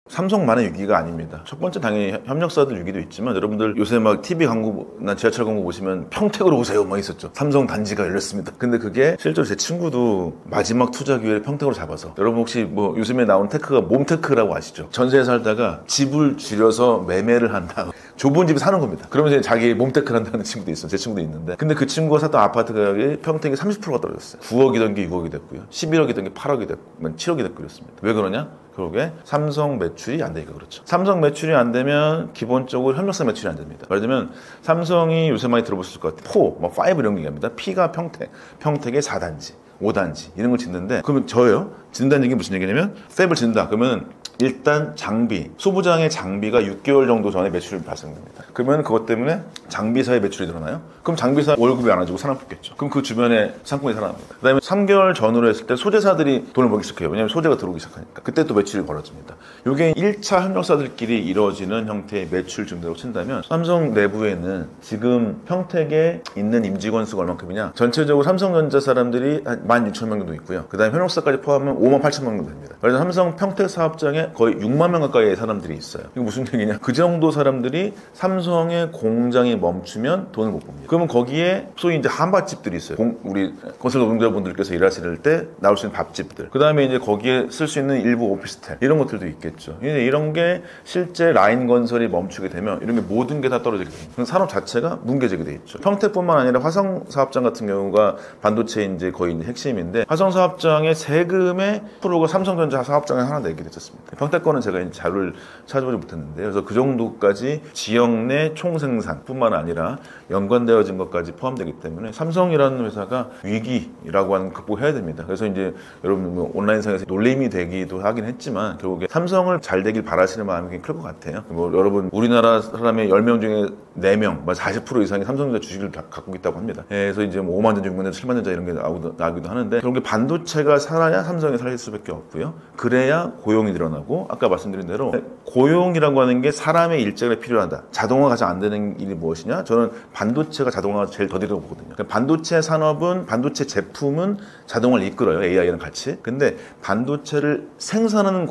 Speaker 1: 삼성만의 위기가 아닙니다. 첫 번째 당연히 협력사들 위기도 있지만, 여러분들 요새 막 TV 광고나 지하철 광고 보시면 평택으로 오세요 막 있었죠. 삼성 단지가 열렸습니다. 근데 그게 실제로 제 친구도 마지막 투자 기회를 평택으로 잡아서, 여러분 혹시 뭐 요즘에 나온 테크가 몸테크라고 아시죠? 전세에 살다가 집을 줄여서 매매를 한다. 좁은 집에 사는 겁니다. 그러면서 자기 몸테크를 한다는 친구도 있어요. 제 친구도 있는데, 근데 그 친구가 샀던 아파트 가격이 평택이 30%가 떨어졌어요. 9억이던 게 6억이 됐고요. 11억이던 게 8억이 됐고 7억이 됐고 그랬습니다. 왜 그러냐? 결국에 삼성 매출이 안 되니까 그렇죠. 삼성 매출이 안 되면 기본적으로 협력사 매출이 안 됩니다. 예를 들면 삼성이 요새 많이 들어보셨을 것 같아요. 4, 5 이런 게 얘기합니다. P가 평택의 4단지, 5단지 이런 걸 짓는데, 그러면 저예요. 짓는다는 얘기는 무슨 얘기냐면, 팹을 짓는다. 그러면 일단 장비, 소부장의 장비가 6개월 정도 전에 매출이 발생됩니다. 그러면 그것 때문에 장비사의 매출이 늘어나요? 그럼 장비사 월급이 안 와주고 사람 뽑겠죠. 그럼 그 주변에 상권이 살아납니다. 그 다음에 3개월 전으로 했을 때 소재사들이 돈을 벌기 시작해요. 왜냐하면 소재가 들어오기 시작하니까. 그때 또 매출이 벌어집니다. 이게 1차 협력사들끼리 이루어지는 형태의 매출 증대라고 친다면, 삼성 내부에는 지금 평택에 있는 임직원 수가 얼만큼이냐, 전체적으로 삼성전자 사람들이 한 16,000명 정도 있고요. 그 다음에 협력사까지 포함하면 58,000명 정도 됩니다. 그래서 삼성 평택 사업장에 거의 6만 명 가까이의 사람들이 있어요. 이거 무슨 얘기냐? 그 정도 사람들이 삼성의 공장이 멈추면 돈을 못 법니다. 그러면 거기에 소위 이제 한밥집들이 있어요. 우리 건설 노동자분들께서 일하실 때 나올 수 있는 밥집들. 그 다음에 이제 거기에 쓸 수 있는 일부 오피스텔, 이런 것들도 있겠죠. 이런 게 실제 라인 건설이 멈추게 되면 이런 게 모든 게 다 떨어지게 됩니다. 산업 자체가 뭉개지게 돼 있죠. 평택뿐만 아니라 화성 사업장 같은 경우가 반도체 이제 거의 이제 핵심인데, 화성 사업장의 세금의 프로가 삼성전자 사업장에 하나 내게 됐었습니다. 평택 거는 제가 이제 자료를 찾아보지 못했는데, 그래서 그 정도까지 지역 내 총생산뿐만 아니라 연관되어진 것까지 포함되기 때문에 삼성이라는 회사가 위기라고 하는 극복해야 됩니다. 그래서 이제 여러분 뭐 온라인상에서 놀림이 되기도 하긴 했지만, 결국에 삼성을 잘 되길 바라시는 마음이 굉장히 클 것 같아요. 뭐 여러분, 우리나라 사람의 10명 중에 4명, 40% 이상이 삼성전자 주식을 갖고 있다고 합니다. 그래서 이제 뭐 5만 전자, 6만 전자, 7만 전자 이런 게 나오기도 하는데, 결국에 반도체가 살아야 삼성이 살 수밖에 없고요. 그래야 고용이 늘어나고, 아까 말씀드린 대로 고용이라고 하는 게 사람의 일자리가 필요하다. 자동화가 가장 안 되는 일이 무엇이냐? 저는 반도체가 자동화가 제일 더디다고 보거든요. 그러니까 반도체 산업은, 반도체 제품은 자동화를 이끌어요. AI랑 같이. 근데 반도체를 생산하는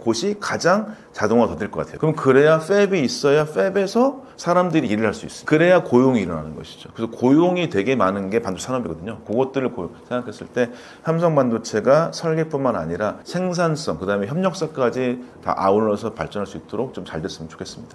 Speaker 1: 곳이 가장 자동화가 될 것 같아요. 그럼 그래야 팹이 있어야 팹에서 사람들이 일을 할 수 있어요. 그래야 고용이 일어나는 것이죠. 그래서 고용이 되게 많은 게 반도체 산업이거든요. 그것들을 생각했을 때 삼성 반도체가 설계뿐만 아니라 생산성, 그 다음에 협력사까지 다 아울러서 발전할 수 있도록 좀 잘 됐으면 좋겠습니다.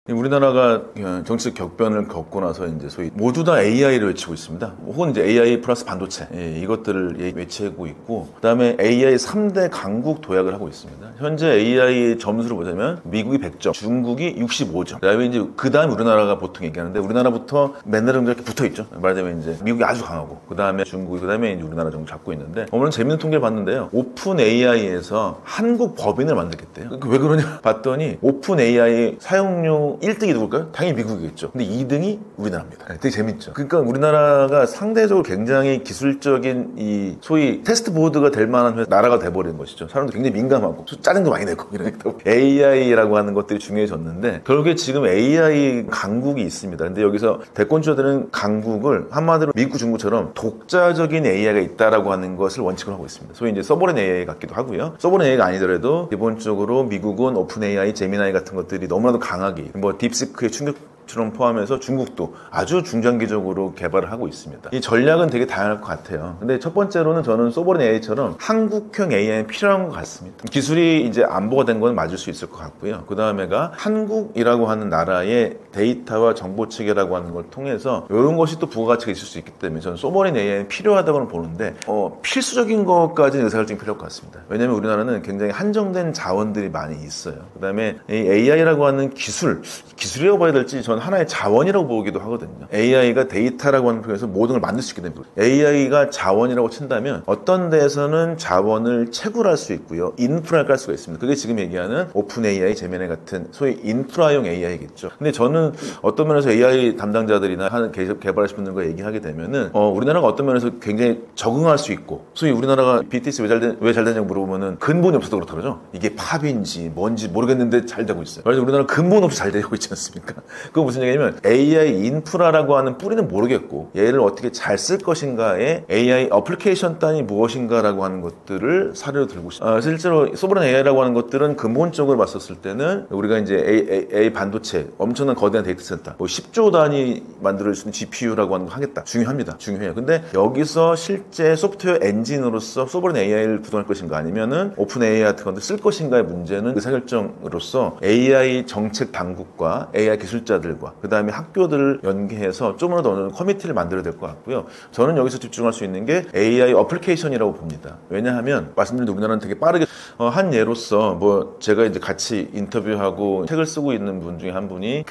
Speaker 1: 우리나라가 정치적 격변을 겪고 나서 이제 소위 모두 다 AI를 외치고 있습니다. 혹은 이제 AI 플러스 반도체, 이것들을 외치고 있고, 그다음에 AI 3대 강국 도약을 하고 있습니다. 현재 AI 점수를 보자면 미국이 100점, 중국이 65점. 그다음에 이제 그다음 우리나라가 보통 얘기하는데 우리나라부터 맨날 이렇게 붙어 있죠. 말하자면 이제 미국이 아주 강하고, 그다음에 중국이, 그다음에 이제 우리나라 정도 잡고 있는데, 오늘 재밌는 통계를 봤는데요. 오픈 AI에서 한국 법인을 만들겠대요. 왜 그러냐 봤더니 오픈 AI 사용료 1등이 누굴까요? 당연히 미국이겠죠. 근데 2등이 우리나라입니다. 되게 재밌죠. 그러니까 우리나라가 상대적으로 굉장히 기술적인 이 소위 테스트 보드가 될 만한 나라가 돼버린 것이죠. 사람들 굉장히 민감하고 짜증도 많이 내고 이러니까 AI라고 하는 것들이 중요해졌는데 결국에 지금 AI 강국이 있습니다. 근데 여기서 대권주자들은 강국을 한마디로 미국, 중국처럼 독자적인 AI가 있다라고 하는 것을 원칙으로 하고 있습니다. 소위 이제 서버렌 AI 같기도 하고요. 서버렌 AI가 아니더라도 기본적으로 미국은 오픈 AI, 제미나이 같은 것들이 너무나도 강하게 뭐 딥시크의 충격처럼 포함해서 중국도 아주 중장기적으로 개발을 하고 있습니다. 이 전략은 되게 다양할 것 같아요. 근데 첫 번째로는 저는 소버린 AI처럼 한국형 AI는 필요한 것 같습니다. 기술이 이제 안보가 된 건 맞을 수 있을 것 같고요. 그 다음에가 한국이라고 하는 나라의 데이터와 정보 체계라고 하는 걸 통해서 이런 것이 또 부가가치가 있을 수 있기 때문에 저는 소버린 AI는 필요하다고는 보는데 필수적인 것까지는 의사결정이 필요할 것 같습니다. 왜냐하면 우리나라는 굉장히 한정된 자원들이 많이 있어요. 그 다음에 이 AI라고 하는 기술이라고 봐야 될지 저는 하나의 자원이라고 보기도 하거든요. AI가 데이터라고 하는 표현에서 모든 걸 만들 수 있게 됩니다. AI가 자원이라고 친다면 어떤 데에서는 자원을 채굴할 수 있고요. 인프라를 깔 수가 있습니다. 그게 지금 얘기하는 오픈 AI, 제미나이 같은 소위 인프라용 AI겠죠. 근데 저는 어떤 면에서 AI 담당자들이나 하는 개발하시는 분들과 얘기하게 되면은 우리나라가 어떤 면에서 굉장히 적응할 수 있고 소위 우리나라가 BTS 왜 잘 되냐고 물어보면은 근본이 없어서 그렇다죠. 이게 팝인지 뭔지 모르겠는데 잘 되고 있어요. 그래서 우리나라는 근본 없이 잘 되고 있지 않습니까? 그건 무슨 얘기냐면 AI 인프라라고 하는 뿌리는 모르겠고 얘를 어떻게 잘 쓸 것인가에 AI 어플리케이션 단이 무엇인가라고 하는 것들을 사례로 들고 싶어요. 실제로 소브렌 AI라고 하는 것들은 근본적으로 봤었을 때는 우리가 이제 AI 반도체 엄청난 거대한 데이터 센터 10조 단위 만들 수 있는 GPU라고 하는 거 하겠다. 중요해요. 근데 여기서 실제 소프트웨어 엔진으로서 소브렌 AI를 구동할 것인가 아니면은 오픈 AI 같은 건데 쓸 것인가의 문제는 의사결정으로서 AI 정책 당국과 AI 기술자들과 그 다음에 학교들을 연계해서 좀이라도 어느 정도 커미티를 만들어야 될 것 같고요. 저는 여기서 집중할 수 있는 게 AI 어플리케이션이라고 봅니다. 왜냐하면 말씀드린 우리나라는 되게 빠르게 한 예로서 뭐 제가 이제 같이 인터뷰하고 책을 쓰고 있는 분 중에 한 분이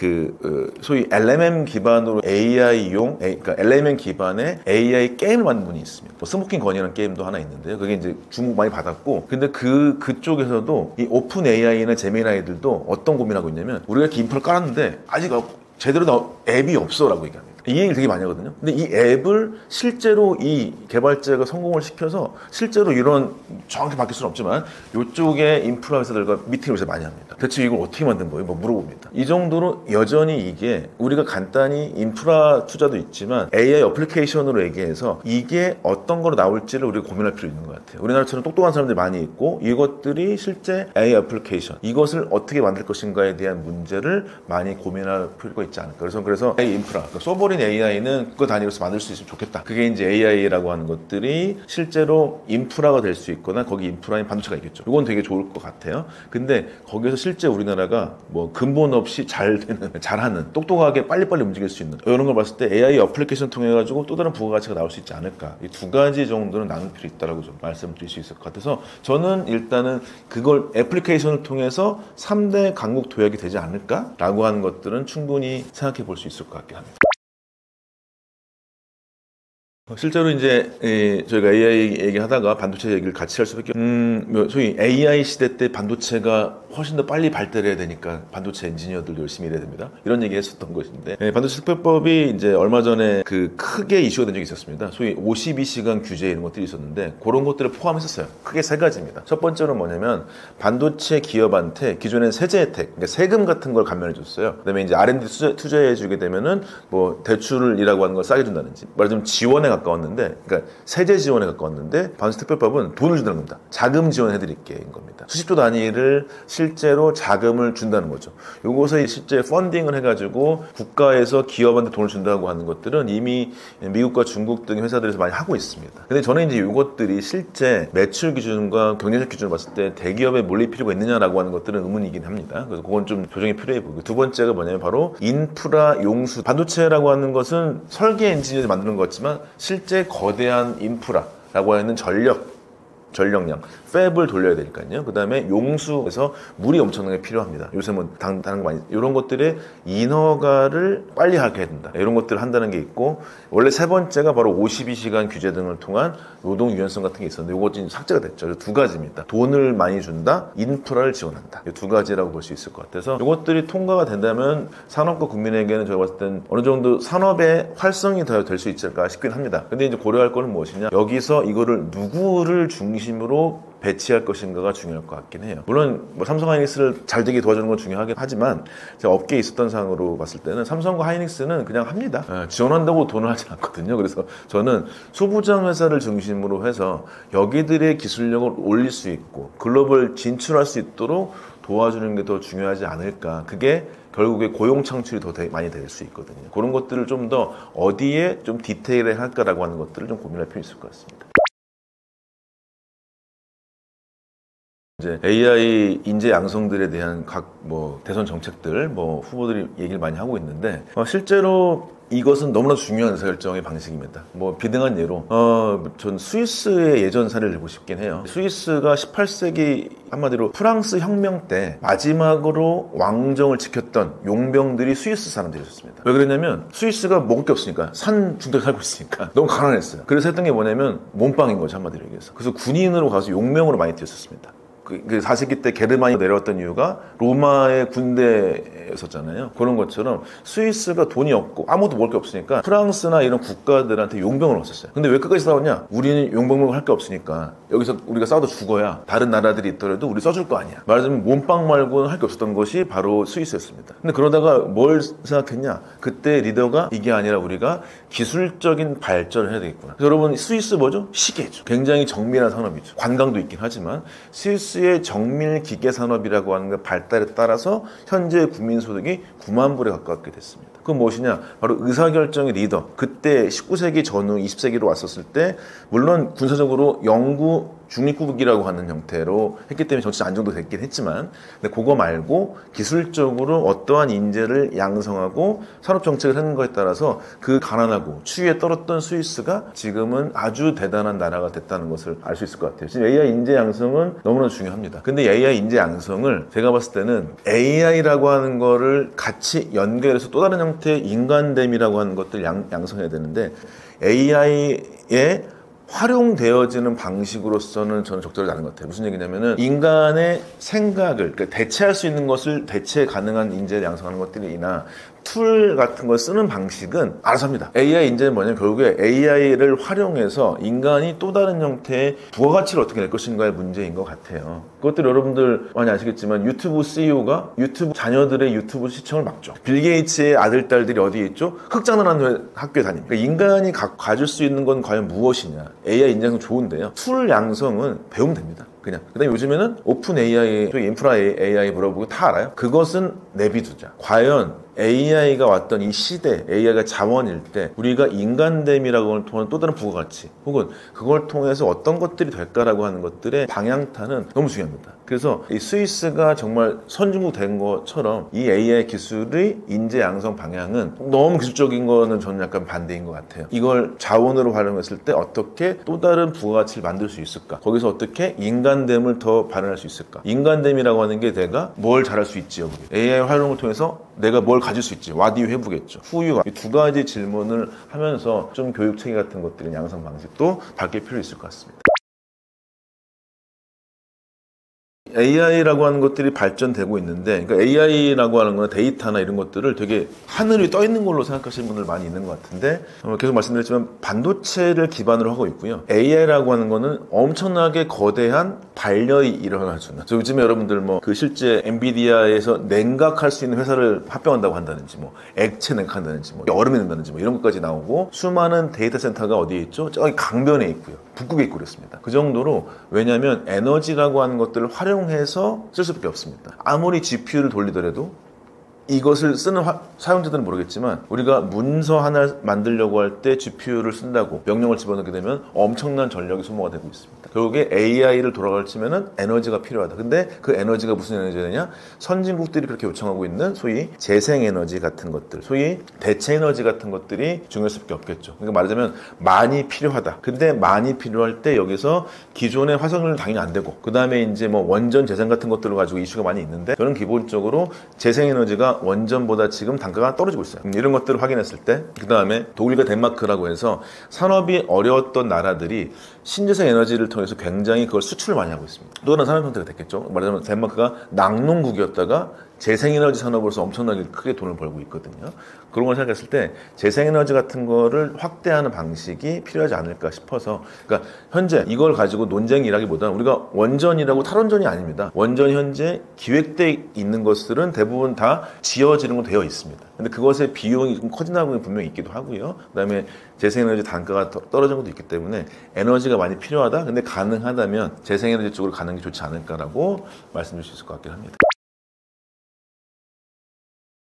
Speaker 1: 소위 LMM 기반으로 그러니까 LMM 기반의 AI 게임을 만든 분이 있습니다. 뭐 스모킹 건이라는 게임도 하나 있는데요. 그게 이제 중국 많이 받았고 근데 그쪽에서도 이 오픈 AI나 제미나이들도 어떤 고민하고 있냐면 우리가 이렇게 인프라를 깔았는데 아직 제대로 앱이 없어라고 얘기합니다. 이 얘기를 되게 많이 하거든요. 근데 이 앱을 실제로 이 개발자가 성공을 시켜서 실제로 이런 정확히 바뀔 수는 없지만 이쪽에 인프라 회사들과 미팅을 요새 많이 합니다. 대체 이걸 어떻게 만든 거예요? 뭐 물어봅니다. 이 정도로 여전히 이게 우리가 간단히 인프라 투자도 있지만 AI 어플리케이션으로 얘기해서 이게 어떤 거로 나올지를 우리가 고민할 필요 있는 것 같아요. 우리나라처럼 똑똑한 사람들이 많이 있고 이것들이 실제 AI 어플리케이션 이것을 어떻게 만들 것인가에 대한 문제를 많이 고민할 필요가 있지 않을까. 그래서 AI 인프라, 그러니까 소버린 AI는 그거 단위로서 만들 수 있으면 좋겠다. 그게 이제 AI라고 하는 것들이 실제로 인프라가 될 수 있거나 거기 인프라인 반도체가 있겠죠. 이건 되게 좋을 것 같아요. 근데 거기서 실제 우리나라가 뭐 근본 없이 잘하는, 똑똑하게 빨리빨리 움직일 수 있는 이런 걸 봤을 때 AI 어플리케이션 통해 가지고 또 다른 부가가치가 나올 수 있지 않을까. 이 두 가지 정도는 나눌 필요 있다라고 좀 말씀드릴 수 있을 것 같아서 저는 일단은 그걸 애플리케이션을 통해서 3대 강국 도약이 되지 않을까라고 하는 것들은 충분히 생각해 볼 수 있을 것 같긴 합니다. 실제로 이제 저희가 AI 얘기하다가 반도체 얘기를 같이 할 수밖에 소위 AI 시대 때 반도체가 훨씬 더 빨리 발달해야 되니까 반도체 엔지니어들도 열심히 일해야 됩니다. 이런 얘기 했었던 것인데, 반도체 특별법이 이제 얼마 전에 그 크게 이슈가 된 적이 있었습니다. 소위 52시간 규제 이런 것들이 있었는데 그런 것들을 포함했었어요. 크게 세 가지입니다. 첫 번째는 뭐냐면 반도체 기업한테 기존엔 세제 혜택, 그러니까 세금 같은 걸 감면해 줬어요. 그다음에 이제 R&D 투자해 주게 되면은 뭐 대출이라고 하는 걸 싸게 준다든지, 말하자면 지원에 가까웠는데, 그러니까 세제 지원에 가까웠는데 반도체 특별법은 돈을 준다는 겁니다. 자금 지원해 드릴게인 겁니다. 수십조 단위를 실제로 자금을 준다는 거죠. 요것을 실제 펀딩을 해가지고 국가에서 기업한테 돈을 준다고 하는 것들은 이미 미국과 중국 등의 회사들에서 많이 하고 있습니다. 근데 저는 이제 이것들이 실제 매출 기준과 경쟁력 기준을 봤을 때 대기업에 몰릴 필요가 있느냐라고 하는 것들은 의문이긴 합니다. 그래서 그건 좀 조정이 필요해 보이고, 두 번째가 뭐냐면 바로 인프라 용수. 반도체라고 하는 것은 설계 엔지니어들이 만드는 것 같지만 실제 거대한 인프라라고 하는 전력량, 팹을 돌려야 되니까요. 그 다음에 용수에서 물이 엄청나게 필요합니다. 요새 뭐 다른 거 많이, 이런 것들의 인허가를 빨리 하게 해야 된다. 이런 것들을 한다는 게 있고, 원래 세 번째가 바로 52시간 규제 등을 통한 노동 유연성 같은 게 있었는데 이것이 삭제가 됐죠. 두 가지입니다. 돈을 많이 준다, 인프라를 지원한다. 이 두 가지라고 볼 수 있을 것 같아서 이것들이 통과가 된다면 산업과 국민에게는 제가 봤을 땐 어느 정도 산업의 활성이 더 될 수 있지 않을까 싶긴 합니다. 근데 이제 고려할 거는 무엇이냐? 여기서 이거를 누구를 중심으로 배치할 것인가가 중요할 것 같긴 해요. 물론 뭐 삼성 하이닉스를 잘 되게 도와주는 건 중요하긴 하지만, 제가 업계에 있었던 상으로 봤을 때는 삼성과 하이닉스는 그냥 합니다. 지원한다고 돈을 하지 않거든요. 그래서 저는 소부장 회사를 중심으로 해서 여기들의 기술력을 올릴 수 있고 글로벌 진출할 수 있도록 도와주는 게 더 중요하지 않을까. 그게 결국에 고용 창출이 더 많이 될 수 있거든요. 그런 것들을 좀 더 어디에 좀 디테일에 할까라고 하는 것들을 좀 고민할 필요 있을 것 같습니다. 이제 AI 인재 양성들에 대한 각 뭐 대선 정책들 뭐 후보들이 얘기를 많이 하고 있는데, 실제로 이것은 너무나 중요한 의사결정의 방식입니다. 뭐 비등한 예로 전 스위스의 예전 사례를 들고 싶긴 해요. 스위스가 18세기 한마디로 프랑스 혁명 때 마지막으로 왕정을 지켰던 용병들이 스위스 사람들이었습니다. 왜 그랬냐면 스위스가 먹을 게 없으니까, 산 중턱에 살고 있으니까 너무 가난했어요. 그래서 했던 게 뭐냐면 몸빵인 거죠, 한마디로 얘기해서. 그래서 군인으로 가서 용병으로 많이 뛰었었습니다. 그 4세기 때 게르만이 내려왔던 이유가 로마의 군대였었잖아요. 그런 것처럼 스위스가 돈이 없고 아무도 먹을 게 없으니까 프랑스나 이런 국가들한테 용병을 넣었어요. 근데 왜 끝까지 싸웠냐? 우리는 용병을 할 게 없으니까 여기서 우리가 싸워도 죽어야 다른 나라들이 있더라도 우리 써줄 거 아니야. 말하자면 몸빵 말고는 할 게 없었던 것이 바로 스위스였습니다. 근데 그러다가 뭘 생각했냐? 그때 리더가 이게 아니라 우리가 기술적인 발전을 해야 되겠구나. 여러분, 스위스 뭐죠? 시계죠. 굉장히 정밀한 산업이죠. 관광도 있긴 하지만 스위스의 정밀 기계 산업이라고 하는 그 발달에 따라서 현재 국민 소득이 9만 불에 가깝게 됐습니다. 그건 무엇이냐? 바로 의사결정의 리더. 그때 19세기 전후 20세기로 왔었을 때 물론 군사적으로 영구 중립국이라고 하는 형태로 했기 때문에 정치 안정도 됐긴 했지만, 근데 그거 말고 기술적으로 어떠한 인재를 양성하고 산업 정책을 하는 거에 따라서 그 가난하고 추위에 떨었던 스위스가 지금은 아주 대단한 나라가 됐다는 것을 알 수 있을 것 같아요. 지금 AI 인재 양성은 너무나 중요합니다. 근데 AI 인재 양성을 제가 봤을 때는 AI라고 하는 거를 같이 연결해서 또 다른 형태의 인간됨이라고 하는 것들 양성해야 되는데, AI의 활용되어지는 방식으로서는 저는 적절하지 않은 것 같아요. 무슨 얘기냐면은 인간의 생각을, 그러니까 대체할 수 있는 것을 대체 가능한 인재를 양성하는 것들이나 툴 같은 걸 쓰는 방식은 알아서 합니다. AI 인재는 뭐냐면 결국에 AI를 활용해서 인간이 또 다른 형태의 부가가치를 어떻게 낼 것인가의 문제인 것 같아요. 그것들 여러분들 많이 아시겠지만 유튜브 CEO가 유튜브 자녀들의 유튜브 시청을 막죠. 빌 게이츠의 아들, 딸들이 어디에 있죠? 흑장난하는 학교에 다닙니다. 그러니까 인간이 가질 수 있는 건 과연 무엇이냐. AI 인재 양성 좋은데요. 툴 양성은 배우면 됩니다. 그냥. 그 다음에 요즘에는 오픈 AI, 인프라 AI 물어보고 다 알아요. 그것은 내비두자. 과연 AI가 왔던 이 시대, AI가 자원일 때 우리가 인간됨이라고 하는 통한 또 다른 부가가치 혹은 그걸 통해서 어떤 것들이 될까라고 하는 것들의 방향타는 너무 중요합니다. 그래서 이 스위스가 정말 선진국 된 것처럼 이 AI 기술의 인재 양성 방향은 너무 기술적인 거는 저는 약간 반대인 것 같아요. 이걸 자원으로 활용했을 때 어떻게 또 다른 부가가치를 만들 수 있을까? 거기서 어떻게 인간됨을 더 발현할 수 있을까? 인간됨이라고 하는 게 내가 뭘 잘할 수 있지요? AI 활용을 통해서 내가 뭘 가질 수 있지? 와디유 해보겠죠. 후유와 이 두 가지 질문을 하면서 좀 교육 체계 같은 것들은 양성 방식도 바뀔 필요 있을 것 같습니다. AI라고 하는 것들이 발전되고 있는데, 그러니까 AI라고 하는 건 데이터나 이런 것들을 되게 하늘 위에 떠 있는 걸로 생각하시는 분들 많이 있는 것 같은데, 계속 말씀드렸지만 반도체를 기반으로 하고 있고요. AI라고 하는 거는 엄청나게 거대한 발열이 일어날 수 있는. 요즘에 여러분들 뭐 그 실제 엔비디아에서 냉각할 수 있는 회사를 합병한다고 한다든지, 뭐 액체 냉각한다든지, 뭐 얼음이 된다든지, 뭐 이런 것까지 나오고, 수많은 데이터 센터가 어디에 있죠? 저기 강변에 있고요. 북극에 있고 그랬습니다. 그 정도로, 왜냐하면 에너지라고 하는 것들을 활용해서 쓸 수밖에 없습니다. 아무리 GPU를 돌리더라도 이것을 쓰는 사용자들은 모르겠지만, 우리가 문서 하나 만들려고 할 때 GPU를 쓴다고 명령을 집어넣게 되면 엄청난 전력이 소모가 되고 있습니다. 결국에 AI를 돌아가려면은 에너지가 필요하다. 근데 그 에너지가 무슨 에너지냐? 선진국들이 그렇게 요청하고 있는 소위 재생에너지 같은 것들, 소위 대체에너지 같은 것들이 중요할 수밖에 없겠죠. 그러니까 말하자면 많이 필요하다. 근데 많이 필요할 때 여기서 기존의 화석연료는 당연히 안 되고, 그 다음에 이제 뭐 원전 재생 같은 것들을 가지고 이슈가 많이 있는데, 저는 기본적으로 재생에너지가 원전보다 지금 단가가 떨어지고 있어요. 이런 것들을 확인했을 때, 그 다음에 독일과 덴마크라고 해서 산업이 어려웠던 나라들이 신재생 에너지를 통해서 굉장히 그걸 수출을 많이 하고 있습니다. 또 다른 산업 형태가 됐겠죠. 말하자면 덴마크가 낙농국이었다가 재생에너지 산업으로서 엄청나게 크게 돈을 벌고 있거든요. 그런 걸 생각했을 때 재생에너지 같은 거를 확대하는 방식이 필요하지 않을까 싶어서, 그러니까 현재 이걸 가지고 논쟁이라기보다는 우리가 원전이라고 탈원전이 아닙니다. 원전 현재 기획돼 있는 것들은 대부분 다 지어지는 건 되어 있습니다. 근데 그것의 비용이 좀 커진다는 게 분명히 있기도 하고요. 그다음에 재생에너지 단가가 떨어진 것도 있기 때문에 에너지가 많이 필요하다. 근데 가능하다면 재생에너지 쪽으로 가는 게 좋지 않을까라고 말씀드릴 수 있을 것 같긴 합니다.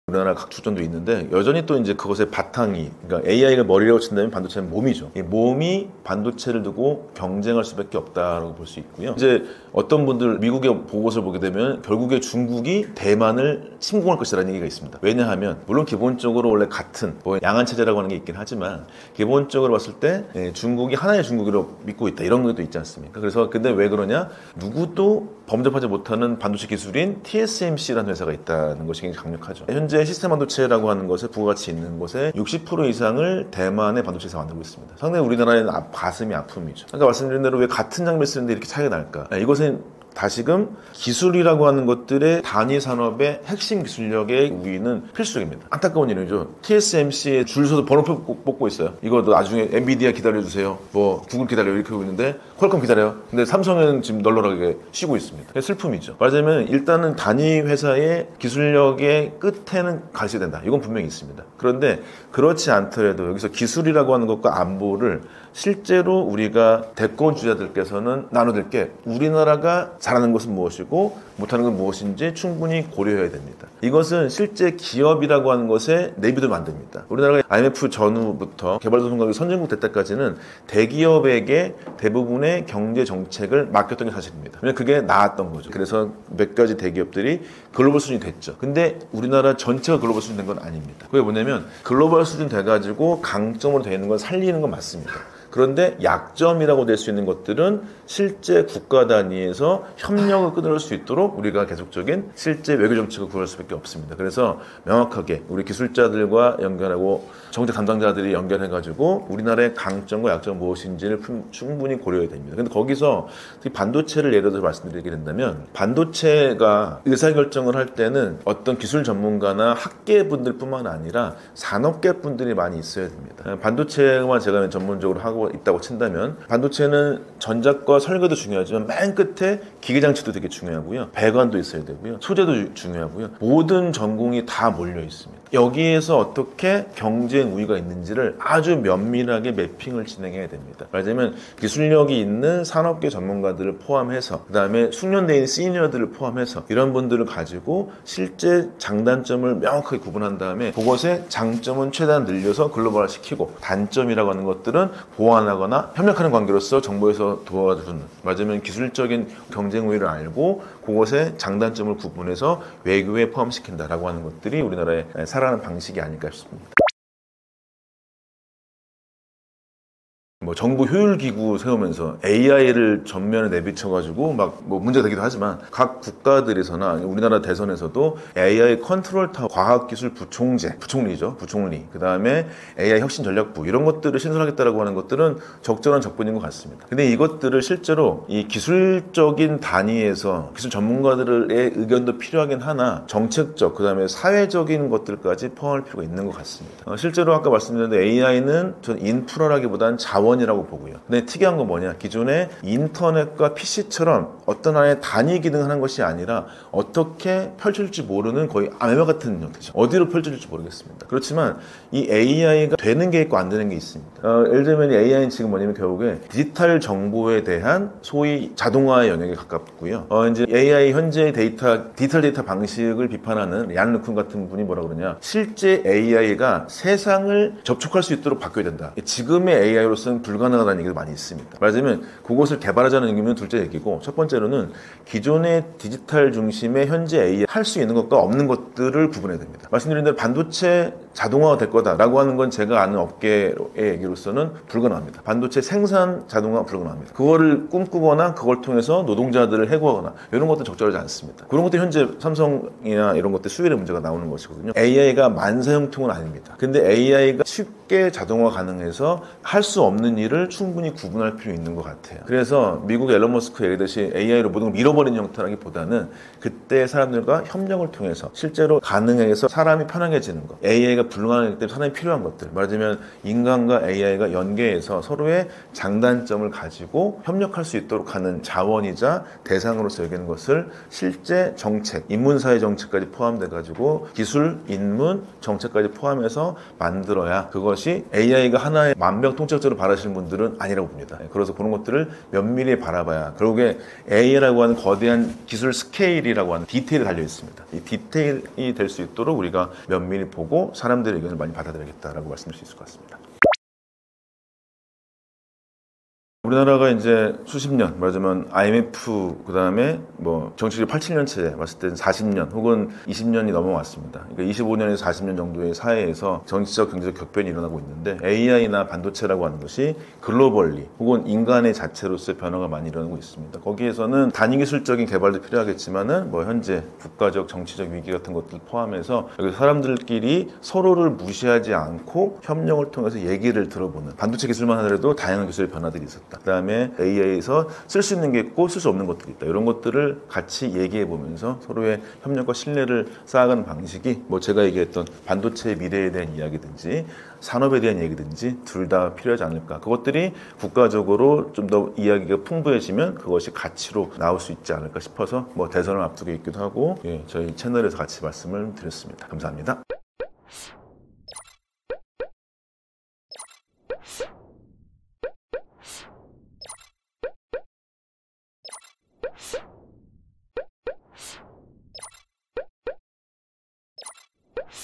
Speaker 1: 우리나라 각축전도 있는데, 여전히 또 이제 그것의 바탕이, 그러니까 AI가 머리라고 친다면 반도체는 몸이죠. 이 몸이 반도체를 두고 경쟁할 수밖에 없다라고 볼 수 있고요. 이제 어떤 분들 미국의 보고서를 보게 되면 결국에 중국이 대만을 침공할 것이라는 얘기가 있습니다. 왜냐하면 물론 기본적으로 원래 같은 뭐 양안 체제라고 하는 게 있긴 하지만, 기본적으로 봤을 때 중국이 하나의 중국으로 믿고 있다, 이런 것도 있지 않습니까? 그래서 근데 왜 그러냐? 누구도 범접하지 못하는 반도체 기술인 TSMC라는 회사가 있다는 것이 굉장히 강력하죠. 현재 시스템 반도체라고 하는 것에 부가가치 있는 것의 60% 이상을 대만의 반도체에서 만들고 있습니다. 상당히 우리나라에는 가슴이 아픔이죠. 아까 말씀드린 대로 왜 같은 장비를 쓰는데 이렇게 차이가 날까? 이것은 다시금 기술이라고 하는 것들의 단위 산업의 핵심 기술력의 우위는 필수적입니다. 안타까운 일이죠. TSMC에 줄 서서 번호표 뽑고 있어요. 이거 나중에 엔비디아 기다려주세요. 뭐 구글 기다려요. 이렇게 하고 있는데 퀄컴 기다려요. 근데 삼성은 지금 널널하게 쉬고 있습니다. 슬픔이죠. 말하자면 일단은 단위 회사의 기술력의 끝에는 가셔야 된다. 이건 분명히 있습니다. 그런데 그렇지 않더라도 여기서 기술이라고 하는 것과 안보를 실제로 우리가 대권 주자들께서는 나눠들 게, 우리나라가 잘하는 것은 무엇이고 못하는 건 무엇인지 충분히 고려해야 됩니다. 이것은 실제 기업이라고 하는 것에 내비두면 안 됩니다. 우리나라가 IMF 전후부터 개발도상국이 선진국 될 때까지는 대기업에게 대부분의 경제 정책을 맡겼던 게 사실입니다. 왜냐하면 그게 나았던 거죠. 그래서 몇 가지 대기업들이 글로벌 수준이 됐죠. 근데 우리나라 전체가 글로벌 수준 된 건 아닙니다. 그게 뭐냐면 글로벌 수준 돼가지고 강점으로 되어 있는 건 살리는 건 맞습니다. 그런데 약점이라고 될 수 있는 것들은 실제 국가 단위에서 협력을 끊을 수 있도록 우리가 계속적인 실제 외교 정책을 구할 수밖에 없습니다. 그래서 명확하게 우리 기술자들과 연결하고 정책 담당자들이 연결해가지고 우리나라의 강점과 약점은 무엇인지를 충분히 고려해야 됩니다. 근데 거기서 반도체를 예를 들어서 말씀드리게 된다면, 반도체가 의사결정을 할 때는 어떤 기술 전문가나 학계분들 뿐만 아니라 산업계 분들이 많이 있어야 됩니다. 반도체만 제가 전문적으로 하고 있다고 친다면, 반도체는 전작과 설계도 중요하지만 맨 끝에 기계장치도 되게 중요하고요. 배관도 있어야 되고요. 소재도 중요하고요. 모든 전공이 다 몰려 있습니다. 여기에서 어떻게 경쟁 우위가 있는지를 아주 면밀하게 매핑을 진행해야 됩니다. 말하자면 기술력이 있는 산업계 전문가들을 포함해서, 그 다음에 숙련된 시니어들을 포함해서 이런 분들을 가지고 실제 장단점을 명확하게 구분한 다음에 그것의 장점은 최대한 늘려서 글로벌화 시키고, 단점이라고 하는 것들은 보완하거나 협력하는 관계로서 정부에서 도와주는, 말하자면 기술적인 경쟁 우위를 알고 그것의 장단점을 구분해서 외교에 포함시킨다라고 하는 것들이 우리나라의 살아가는 방식이 아닐까 싶습니다. 뭐 정부 효율 기구 세우면서 AI를 전면에 내비쳐가지고 막 뭐 문제가 되기도 하지만 각 국가들에서나 우리나라 대선에서도 AI 컨트롤 타워 과학기술 부총리죠. 부총리. 그 다음에 AI 혁신 전략부 이런 것들을 신설하겠다라고 하는 것들은 적절한 접근인 것 같습니다. 근데 이것들을 실제로 이 기술적인 단위에서 기술 전문가들의 의견도 필요하긴 하나 정책적 그 다음에 사회적인 것들까지 포함할 필요가 있는 것 같습니다. 실제로 아까 말씀드렸는데 AI는 전 인프라라기보다는 자원이라고 보고요. 근데 특이한 건 뭐냐? 기존의 인터넷과 PC처럼 어떤 하나의 단위 기능하는 것이 아니라 어떻게 펼쳐질지 모르는 거의 아메바 같은 형태죠. 어디로 펼쳐질지 모르겠습니다. 그렇지만 이 AI가 되는 게 있고 안 되는 게 있습니다. 예를 들면 AI는 지금 뭐냐면 결국에 디지털 정보에 대한 소위 자동화의 영역에 가깝고요. 이제 AI 현재 디지털 데이터 방식을 비판하는 얀 루쿤 같은 분이 뭐라 그러냐? 실제 AI가 세상을 접촉할 수 있도록 바뀌어야 된다. 지금의 AI로서는 불가능하다는 얘기도 많이 있습니다. 말하자면 그것을 개발하자는 얘기면 둘째 얘기고 첫 번째로는 기존의 디지털 중심의 현재 AI 할 수 있는 것과 없는 것들을 구분해야 됩니다. 말씀드린 대로 반도체 자동화가 될 거다라고 하는 건 제가 아는 업계의 얘기로서는 불가능합니다. 반도체 생산 자동화가 불가능합니다. 그거를 꿈꾸거나 그걸 통해서 노동자들을 해고하거나 이런 것도 적절하지 않습니다. 그런 것도 현재 삼성이나 이런 것들 수율의 문제가 나오는 것이거든요. AI가 만사형통은 아닙니다. 근데 AI가 쉽게 자동화 가능해서 할 수 없는 일을 충분히 구분할 필요 있는 것 같아요. 그래서 미국 앨런 머스크 얘기듯이 AI로 모든 걸 밀어버리는 형태라기보다는 그때 사람들과 협력을 통해서 실제로 가능해서 사람이 편하게지는 것, AI가 불가능하기 때문에 사람이 필요한 것들, 말하자면 인간과 AI가 연계해서 서로의 장단점을 가지고 협력할 수 있도록 하는 자원이자 대상으로서 여기는 것을 실제 정책, 인문사회 정책까지 포함돼가지고 기술, 인문, 정책까지 포함해서 만들어야 그것이 AI가 하나의 만병통치약적으로 바라시는 분들은 아니라고 봅니다. 그래서 그런 것들을 면밀히 바라봐야 결국에 AI라고 하는 거대한 기술 스케일이라고 하는 디테일이 달려 있습니다. 이 디테일이 될 수 있도록 우리가 면밀히 보고 사람들의 의견을 많이 받아들여야겠다라고 말씀드릴 수 있을 것 같습니다. 우리나라가 이제 수십 년, 말하자면 IMF, 그 다음에 뭐 정치적 87년째 봤을 때는 40년 혹은 20년이 넘어왔습니다. 그러니까 25년에서 40년 정도의 사회에서 정치적, 경제적 격변이 일어나고 있는데 AI나 반도체라고 하는 것이 글로벌리 혹은 인간의 자체로서의 변화가 많이 일어나고 있습니다. 거기에서는 단위 기술적인 개발도 필요하겠지만은 뭐 현재 국가적, 정치적 위기 같은 것들 포함해서 여기 사람들끼리 서로를 무시하지 않고 협력을 통해서 얘기를 들어보는 반도체 기술만 하더라도 다양한 기술의 변화들이 있었다. 그 다음에 AI에서 쓸 수 있는 게 있고 쓸 수 없는 것들이 있다. 이런 것들을 같이 얘기해 보면서 서로의 협력과 신뢰를 쌓아가는 방식이 뭐 제가 얘기했던 반도체의 미래에 대한 이야기든지 산업에 대한 얘기든지 둘 다 필요하지 않을까. 그것들이 국가적으로 좀 더 이야기가 풍부해지면 그것이 가치로 나올 수 있지 않을까 싶어서 뭐 대선을 앞두고 있기도 하고 저희 채널에서 같이 말씀을 드렸습니다. 감사합니다.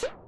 Speaker 2: you